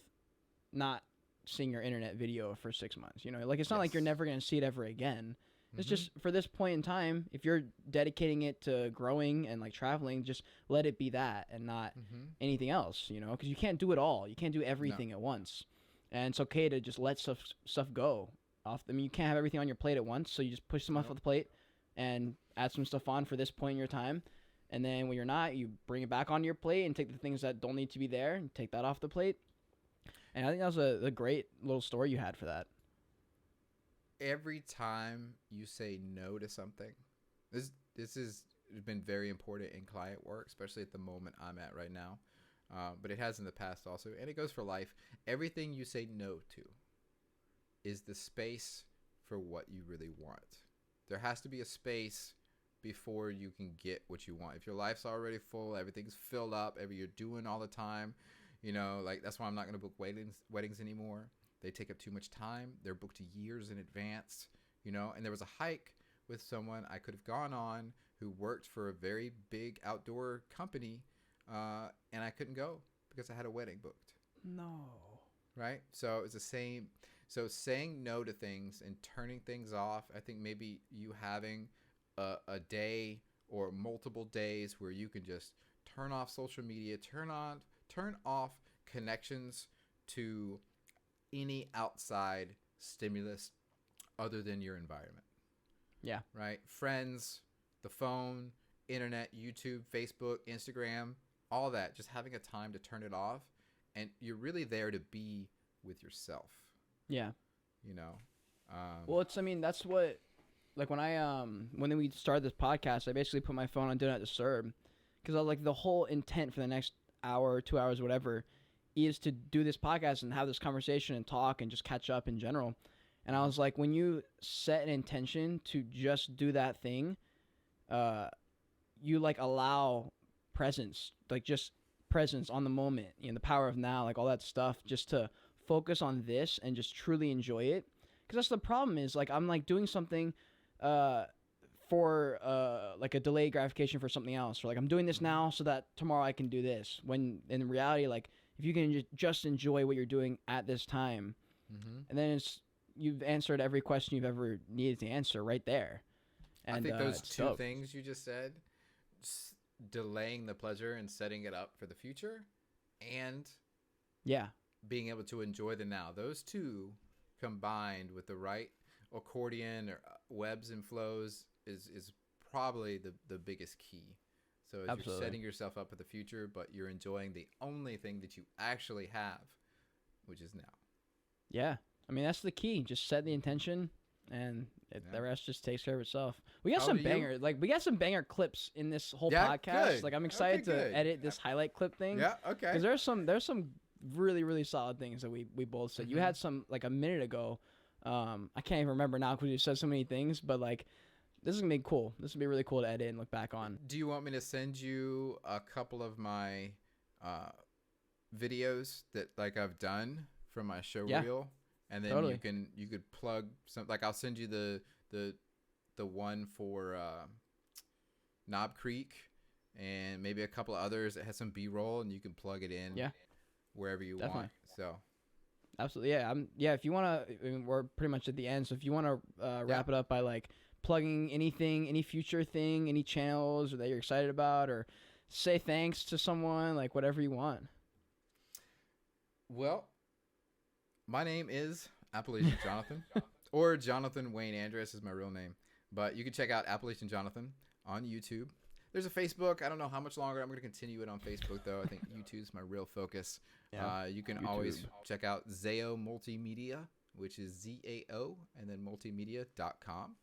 not seeing your internet video for 6 months. You know, like it's not like you're never going to see it ever again. It's just for this point in time, if you're dedicating it to growing and like traveling, just let it be that and not anything else, you know, because you can't do it all. You can't do everything at once. And it's okay to just let stuff go off. I mean, you can't have everything on your plate at once. So you just push some off the plate and add some stuff on for this point in your time. And then when you're not, you bring it back onto your plate and take the things that don't need to be there and take that off the plate. And I think that was a great little story you had for that. Every time you say no to something, this has been very important in client work, especially at the moment I'm at right now. But it has in the past also, and it goes for life. Everything you say no to is the space for what you really want. There has to be a space before you can get what you want. If your life's already full, everything's filled up, you're doing all the time, like that's why I'm not going to book weddings anymore. They take up too much time. They're booked years in advance, and there was a hike with someone I could have gone on who worked for a very big outdoor company, and I couldn't go because I had a wedding booked. No. Right? So it's the same. So saying no to things and turning things off, I think maybe you having a day or multiple days where you can just turn off social media, turn off connections to any outside stimulus other than your environment. Yeah. Right? Friends, the phone, internet, YouTube, Facebook, Instagram, all that. Just having a time to turn it off, and you're really there to be with yourself. Yeah. Well, that's what, like when we started this podcast, I basically put my phone on Do Not Disturb, because I was like, the whole intent for the next hour, 2 hours, whatever, is to do this podcast and have this conversation and talk and just catch up in general. And I was like, when you set an intention to just do that thing, you like allow presence, like just presence on the moment, the power of now, like all that stuff, just to focus on this and just truly enjoy it. Because that's the problem is, like, I'm like doing something for like a delayed gratification for something else, or like I'm doing this now so that tomorrow I can do this, when in reality, like, if you can just enjoy what you're doing at this time, and then you've answered every question you've ever needed to answer right there. And I think those two dope. things you just said, delaying the pleasure and setting it up for the future, and being able to enjoy the now, those two combined with the right accordion or webs and flows is probably the biggest key. So as Absolutely. You're setting yourself up for the future, but you're enjoying the only thing that you actually have, which is now. Yeah. That's the key. Just set the intention, and the rest just takes care of itself. We got some banger clips in this whole podcast. Good. Like, I'm excited to edit this highlight clip thing. Yeah, okay. Because there's some really, really solid things that we both said. You had some like a minute ago. I can't even remember now because you said so many things, but like, this is gonna be cool. This will be really cool to edit and look back on. Do you want me to send you a couple of my videos that like I've done from my show reel, and then you could plug some, like I'll send you the one for Knob Creek, and maybe a couple of others that has some B-roll, and you can plug it in wherever you want. So absolutely, if you want to, we're pretty much at the end, so if you want to wrap it up by like plugging anything, any future thing, any channels that you're excited about, or say thanks to someone, like whatever you want. Well, my name is Appalachian Jonathan, or Jonathan Wayne Andress is my real name. But you can check out Appalachian Jonathan on YouTube. There's a Facebook. I don't know how much longer I'm going to continue it on Facebook, though. I think YouTube's my real focus. You can YouTube. Always check out Zao Multimedia, which is ZAO, and then multimedia.com.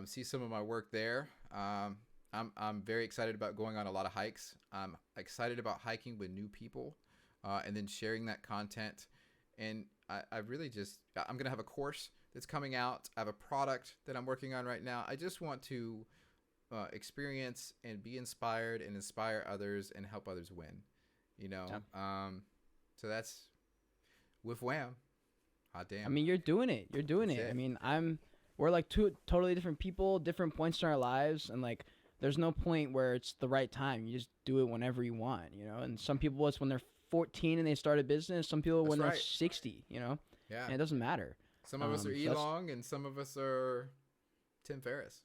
See some of my work there. I'm very excited about going on a lot of hikes. I'm excited about hiking with new people, and then sharing that content. And I really I'm going to have a course that's coming out. I have a product that I'm working on right now. I just want to experience and be inspired and inspire others and help others win, so that's with Wham. Hot damn. You're doing it. We're like two totally different people, different points in our lives, and like there's no point where it's the right time. You just do it whenever you want, and some people it's when they're 14 and they start a business. Some people when they're 60, and it doesn't matter. Some of us are Elon and some of us are Tim Ferriss,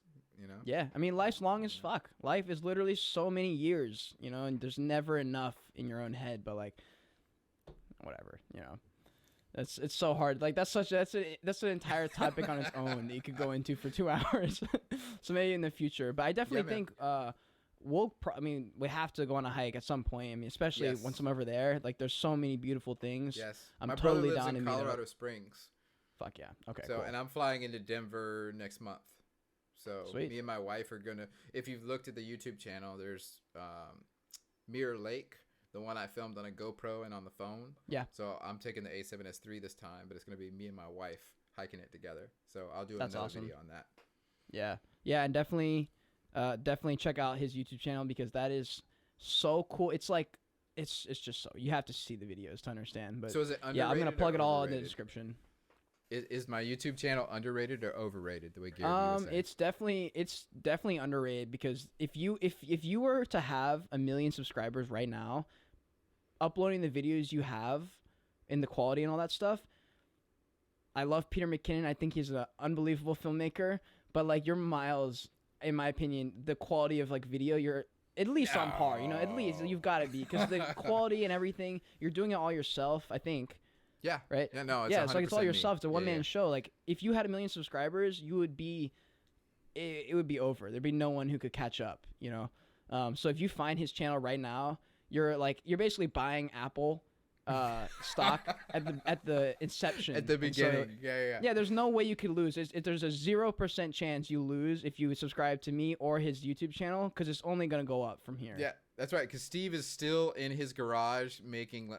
Yeah, life's long as fuck. Life is literally so many years, and there's never enough in your own head, but like whatever, it's so hard. Like that's an entire topic on its own that you could go into for 2 hours. So maybe in the future, but I definitely think we have to go on a hike at some point. Especially once I'm over there. Like there's so many beautiful things. Yes, I'm my totally brother lives down in to meet Colorado up. Springs. Fuck yeah. Okay. So cool. And I'm flying into Denver next month. So Sweet. Me and my wife are gonna. If you've looked at the YouTube channel, there's Mirror Lake, the one I filmed on a GoPro and on the phone. Yeah. So I'm taking the A7S III this time, but it's gonna be me and my wife hiking it together. So I'll do another video on that. Yeah. Yeah, and definitely check out his YouTube channel because that is so cool. It's like it's just so you have to see the videos to understand. But So is it underrated? yeah, I'm gonna plug or it all in the overrated? description. Is my YouTube channel underrated or overrated? The way Gary was saying. It's definitely underrated because if you were to have 1 million subscribers right now, uploading the videos you have and the quality and all that stuff. I love Peter McKinnon. I think he's an unbelievable filmmaker. But like you're miles, in my opinion, the quality of like video, you're at least on par. You know, at least you've got to be because the quality and everything, you're doing it all yourself. I think. Yeah. Right. Yeah. No. It's like it's all yourself. It's a one man yeah. show. Like if you had 1 million subscribers, you would be, it would be over. There'd be no one who could catch up. You know. So if you find his channel right now, you're basically buying Apple stock at the inception At the beginning. So, yeah. yeah, there's no way you could lose. There's a 0% chance you lose if you subscribe to me or his YouTube channel because it's only gonna go up from here. Yeah, that's right. Because Steve is still in his garage making,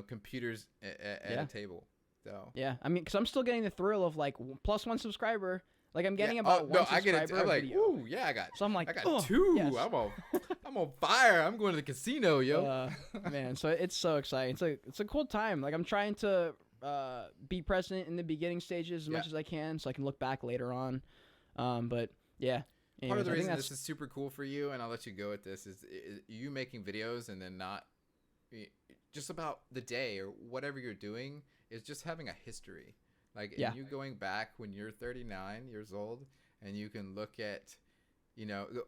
computers at a table. So yeah, I mean, because I'm still getting the thrill of like +1 subscriber. Like I'm getting one one I get it. subscriber I'm a like, video. ooh, yeah, I got. So I'm like, I got oh, 2. yes. I'm on fire. I'm going to the casino, yo. Man, so it's so exciting. It's a cool time. Like I'm trying to be present in the beginning stages as much as I can, so I can look back later on. But yeah. Anyways, Part of the reason this is super cool for you, and I'll let you go with this, is you making videos and then not just about the day or whatever you're doing is just having a history. Like and you going back when you're 39 years old and you can look at,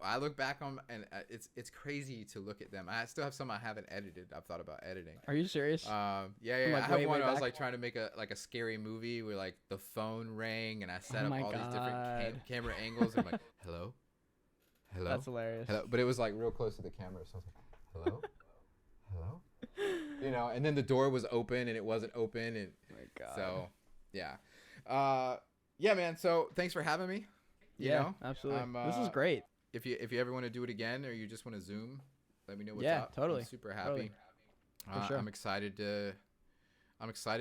I look back on and it's crazy to look at them. I still have some I haven't edited. I've thought about editing. Are you serious? Yeah. Like, I have way one. I was back? like trying to make a scary movie where like the phone rang and I set up all these different camera angles. And I'm like, hello. That's hilarious. Hello. But it was like real close to the camera, so I was like, hello. And then the door was open and it wasn't open, and Oh my God. so yeah, man. So thanks for having me. Absolutely. This is great. If you ever want to do it again or you just want to Zoom, let me know what's up. Yeah, totally. I'm super happy. Totally. For sure. I'm excited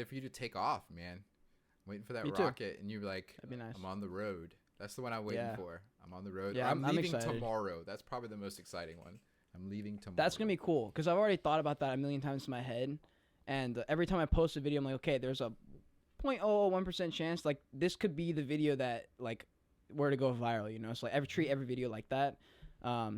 for you to take off, man. I'm waiting for that Me too. rocket, and you're like, That'd be nice. I'm on the road. That's the one I'm waiting for. I'm on the road. Yeah, I'm I'm leaving excited. tomorrow. That's probably the most exciting one. I'm leaving tomorrow. That's gonna be cool because I've already thought about that 1 million times in my head, and every time I post a video, I'm like, okay, there's a 0.001% chance like this could be the video that like were to go viral. So like treat every video like that.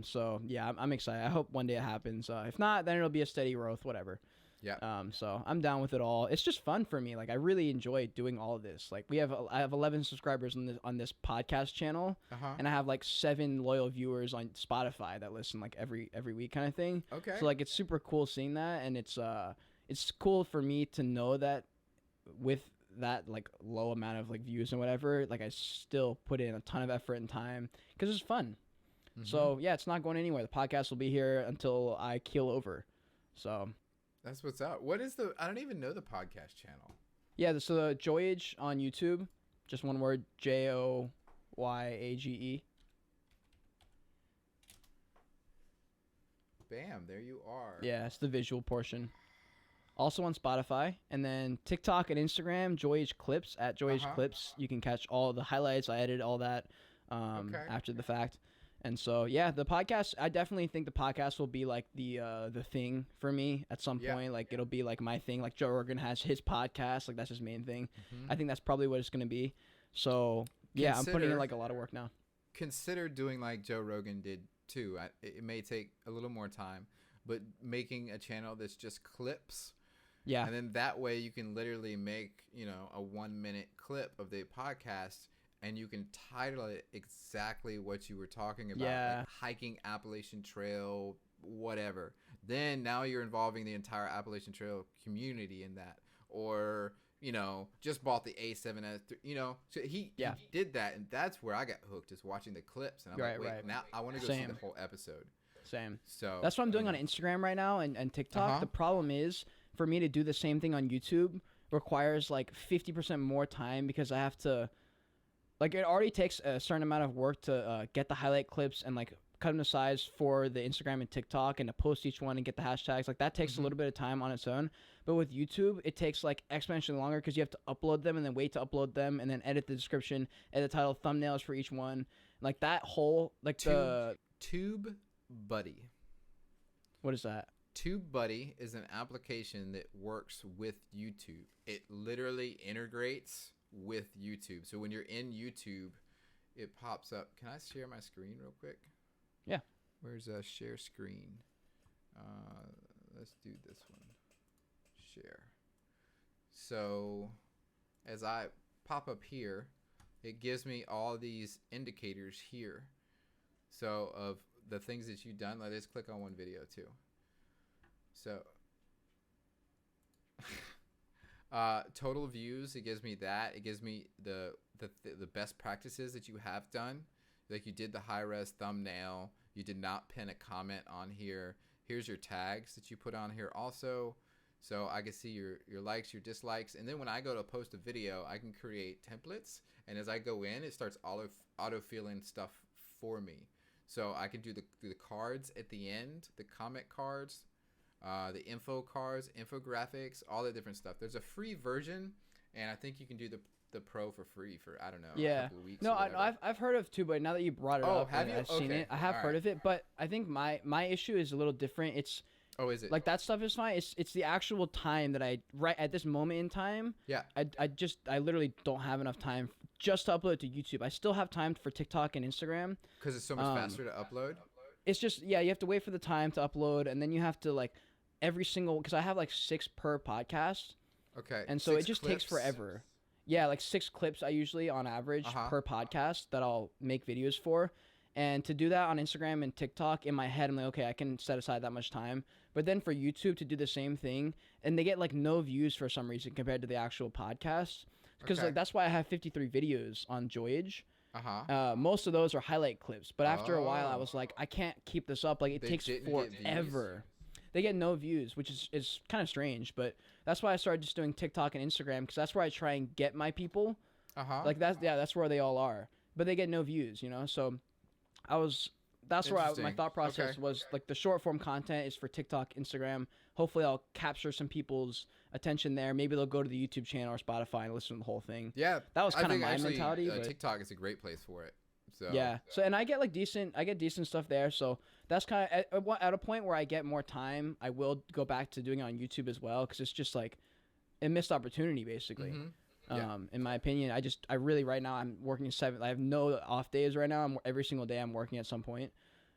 So yeah, I'm excited. I hope one day it happens. If not, then it'll be a steady growth, whatever. Yeah. So I'm down with it all. It's just fun for me. Like I really enjoy doing all of this. Like I have 11 subscribers on this podcast channel, and I have like 7 loyal viewers on Spotify that listen like every week kind of thing. Okay. So like it's super cool seeing that, and it's cool for me to know that with that like low amount of like views and whatever, like I still put in a ton of effort and time because it's fun. So yeah, it's not going anywhere. The podcast will be here until I keel over. So that's what's up. I don't even know the podcast channel. Yeah, so the Joyage on YouTube, just one word, Joyage. Bam, there you are. Yeah, it's the visual portion. Also on Spotify, and then TikTok and Instagram, Joyage Clips at Joyage Clips. You can catch all the highlights. I edited all that after the fact. And so, yeah, the podcast, I definitely think the podcast will be like the thing for me at some point. Like, it'll be like my thing. Like, Joe Rogan has his podcast. Like, that's his main thing. I think that's probably what it's going to be. So, yeah, I'm putting in like a lot of work now. Consider doing like Joe Rogan did too. It may take a little more time, but making a channel that's just clips. Yeah. And then that way you can literally make, a 1-minute clip of the podcast. And you can title it exactly what you were talking about, like hiking Appalachian Trail, whatever. Then now you're involving the entire Appalachian Trail community in that. Or, just bought the A7S, So he did that, and that's where I got hooked, is watching the clips. And I'm like, wait, now I want to go see the whole episode. Same. So that's what I'm doing on Instagram right now and TikTok. The problem is, for me to do the same thing on YouTube requires like 50% more time because I have to... Like, it already takes a certain amount of work to get the highlight clips and, like, cut them to size for the Instagram and TikTok and to post each one and get the hashtags. Like, that takes a little bit of time on its own. But with YouTube, it takes, like, exponentially longer because you have to upload them and then wait to upload them and then edit the description, edit the title, thumbnails for each one. Like that whole like Tube Buddy. What is that? TubeBuddy is an application that works with YouTube. It literally integrates with YouTube. So when you're in YouTube, it pops up. Can I share my screen real quick? Yeah. Where's share screen? Let's do this one. Share. So as I pop up here, it gives me all these indicators here. So of the things that you've done, let's click on one video too. So total views, it gives me that. It gives me the best practices that you have done. Like you did the high res thumbnail, you did not pin a comment on here. Here's your tags that you put on here also. So I can see your likes, your dislikes. And then when I go to post a video, I can create templates. And as I go in, it starts auto-filling stuff for me. So I can do the cards at the end, the comment cards, the info cards, infographics, all the different stuff. There's a free version, and I think you can do the pro for free for, I don't know, a couple of weeks. No, I've heard of TubeBuddy. Now that you brought it up, have you? I've seen it. I have heard of it, but I think my issue is a little different. It's is it? Like that stuff is fine. It's the actual time that right at this moment in time. Yeah. I literally don't have enough time just to upload to YouTube. I still have time for TikTok and Instagram. Because it's so much faster to upload? It's just, you have to wait for the time to upload, and then you have to, like, because I have, like, 6 per podcast. Okay. And so it just takes forever. Yeah, like 6 clips I usually, on average, per podcast that I'll make videos for. And to do that on Instagram and TikTok, in my head, I'm like, okay, I can set aside that much time. But then for YouTube to do the same thing, and they get, like, no views for some reason compared to the actual podcast. Because like that's why I have 53 videos on Joyage. Most of those are highlight clips. But after a while, I was like, I can't keep this up. Like, it takes forever. They get no views, which is kind of strange. But that's why I started just doing TikTok and Instagram, because that's where I try and get my people. Like, that's where they all are. But they get no views, you know? So that's where my thought process was, like, the short form content is for TikTok, Instagram. Hopefully I'll capture some people's attention there. Maybe they'll go to the YouTube channel or Spotify and listen to the whole thing. Yeah. That was kind of my mentality. TikTok is a great place for it. So yeah. So, and I get decent stuff there. So that's kind of at a point where I get more time, I will go back to doing it on YouTube as well. 'Cause it's just like a missed opportunity basically. In my opinion, I really, right now I'm working 7. I have no off days right now. Every single day I'm working at some point.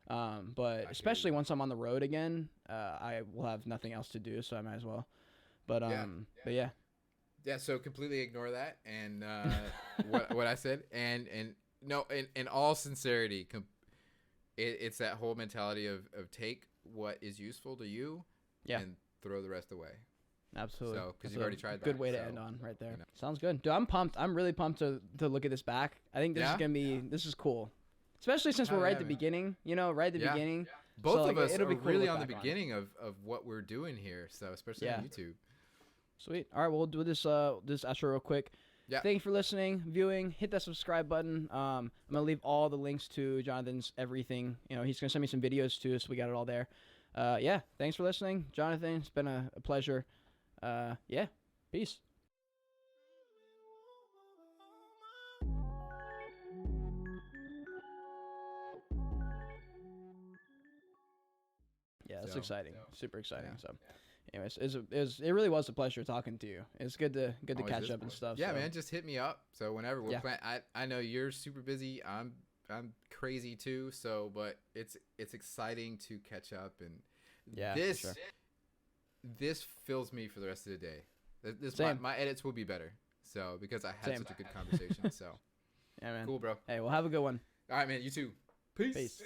But especially once I'm on the road again, I will have nothing else to do, so I might as well. But yeah. Yeah, so completely ignore that and what I said, and no, in all sincerity, it's that whole mentality of take what is useful to you, and throw the rest away. Absolutely. So because you've already tried that. Good way to end on right there. You know. Sounds good, dude. I'm pumped. I'm really pumped to look at this back. I think this is cool. Especially since we're right at the beginning, right at the beginning. Both of us are really on the beginning of what we're doing here, so especially on YouTube. Sweet. All right, we'll do this outro real quick. Yeah. Thank you for listening, viewing. Hit that subscribe button. I'm going to leave all the links to Jonathan's everything. He's going to send me some videos too, so we got it all there. Thanks for listening, Jonathan. It's been a pleasure. Peace. Yeah, that's exciting. Super exciting. Yeah. So, anyways, it really was a pleasure talking to you. It's good to catch up and stuff. Yeah, man, just hit me up. So whenever we're planning, I know you're super busy. I'm crazy too. So, but it's exciting to catch up, and this fills me for the rest of the day. My edits will be better. So because I had such a good conversation. So yeah, man. Cool, bro. Hey, well, have a good one. All right, man. You too. Peace.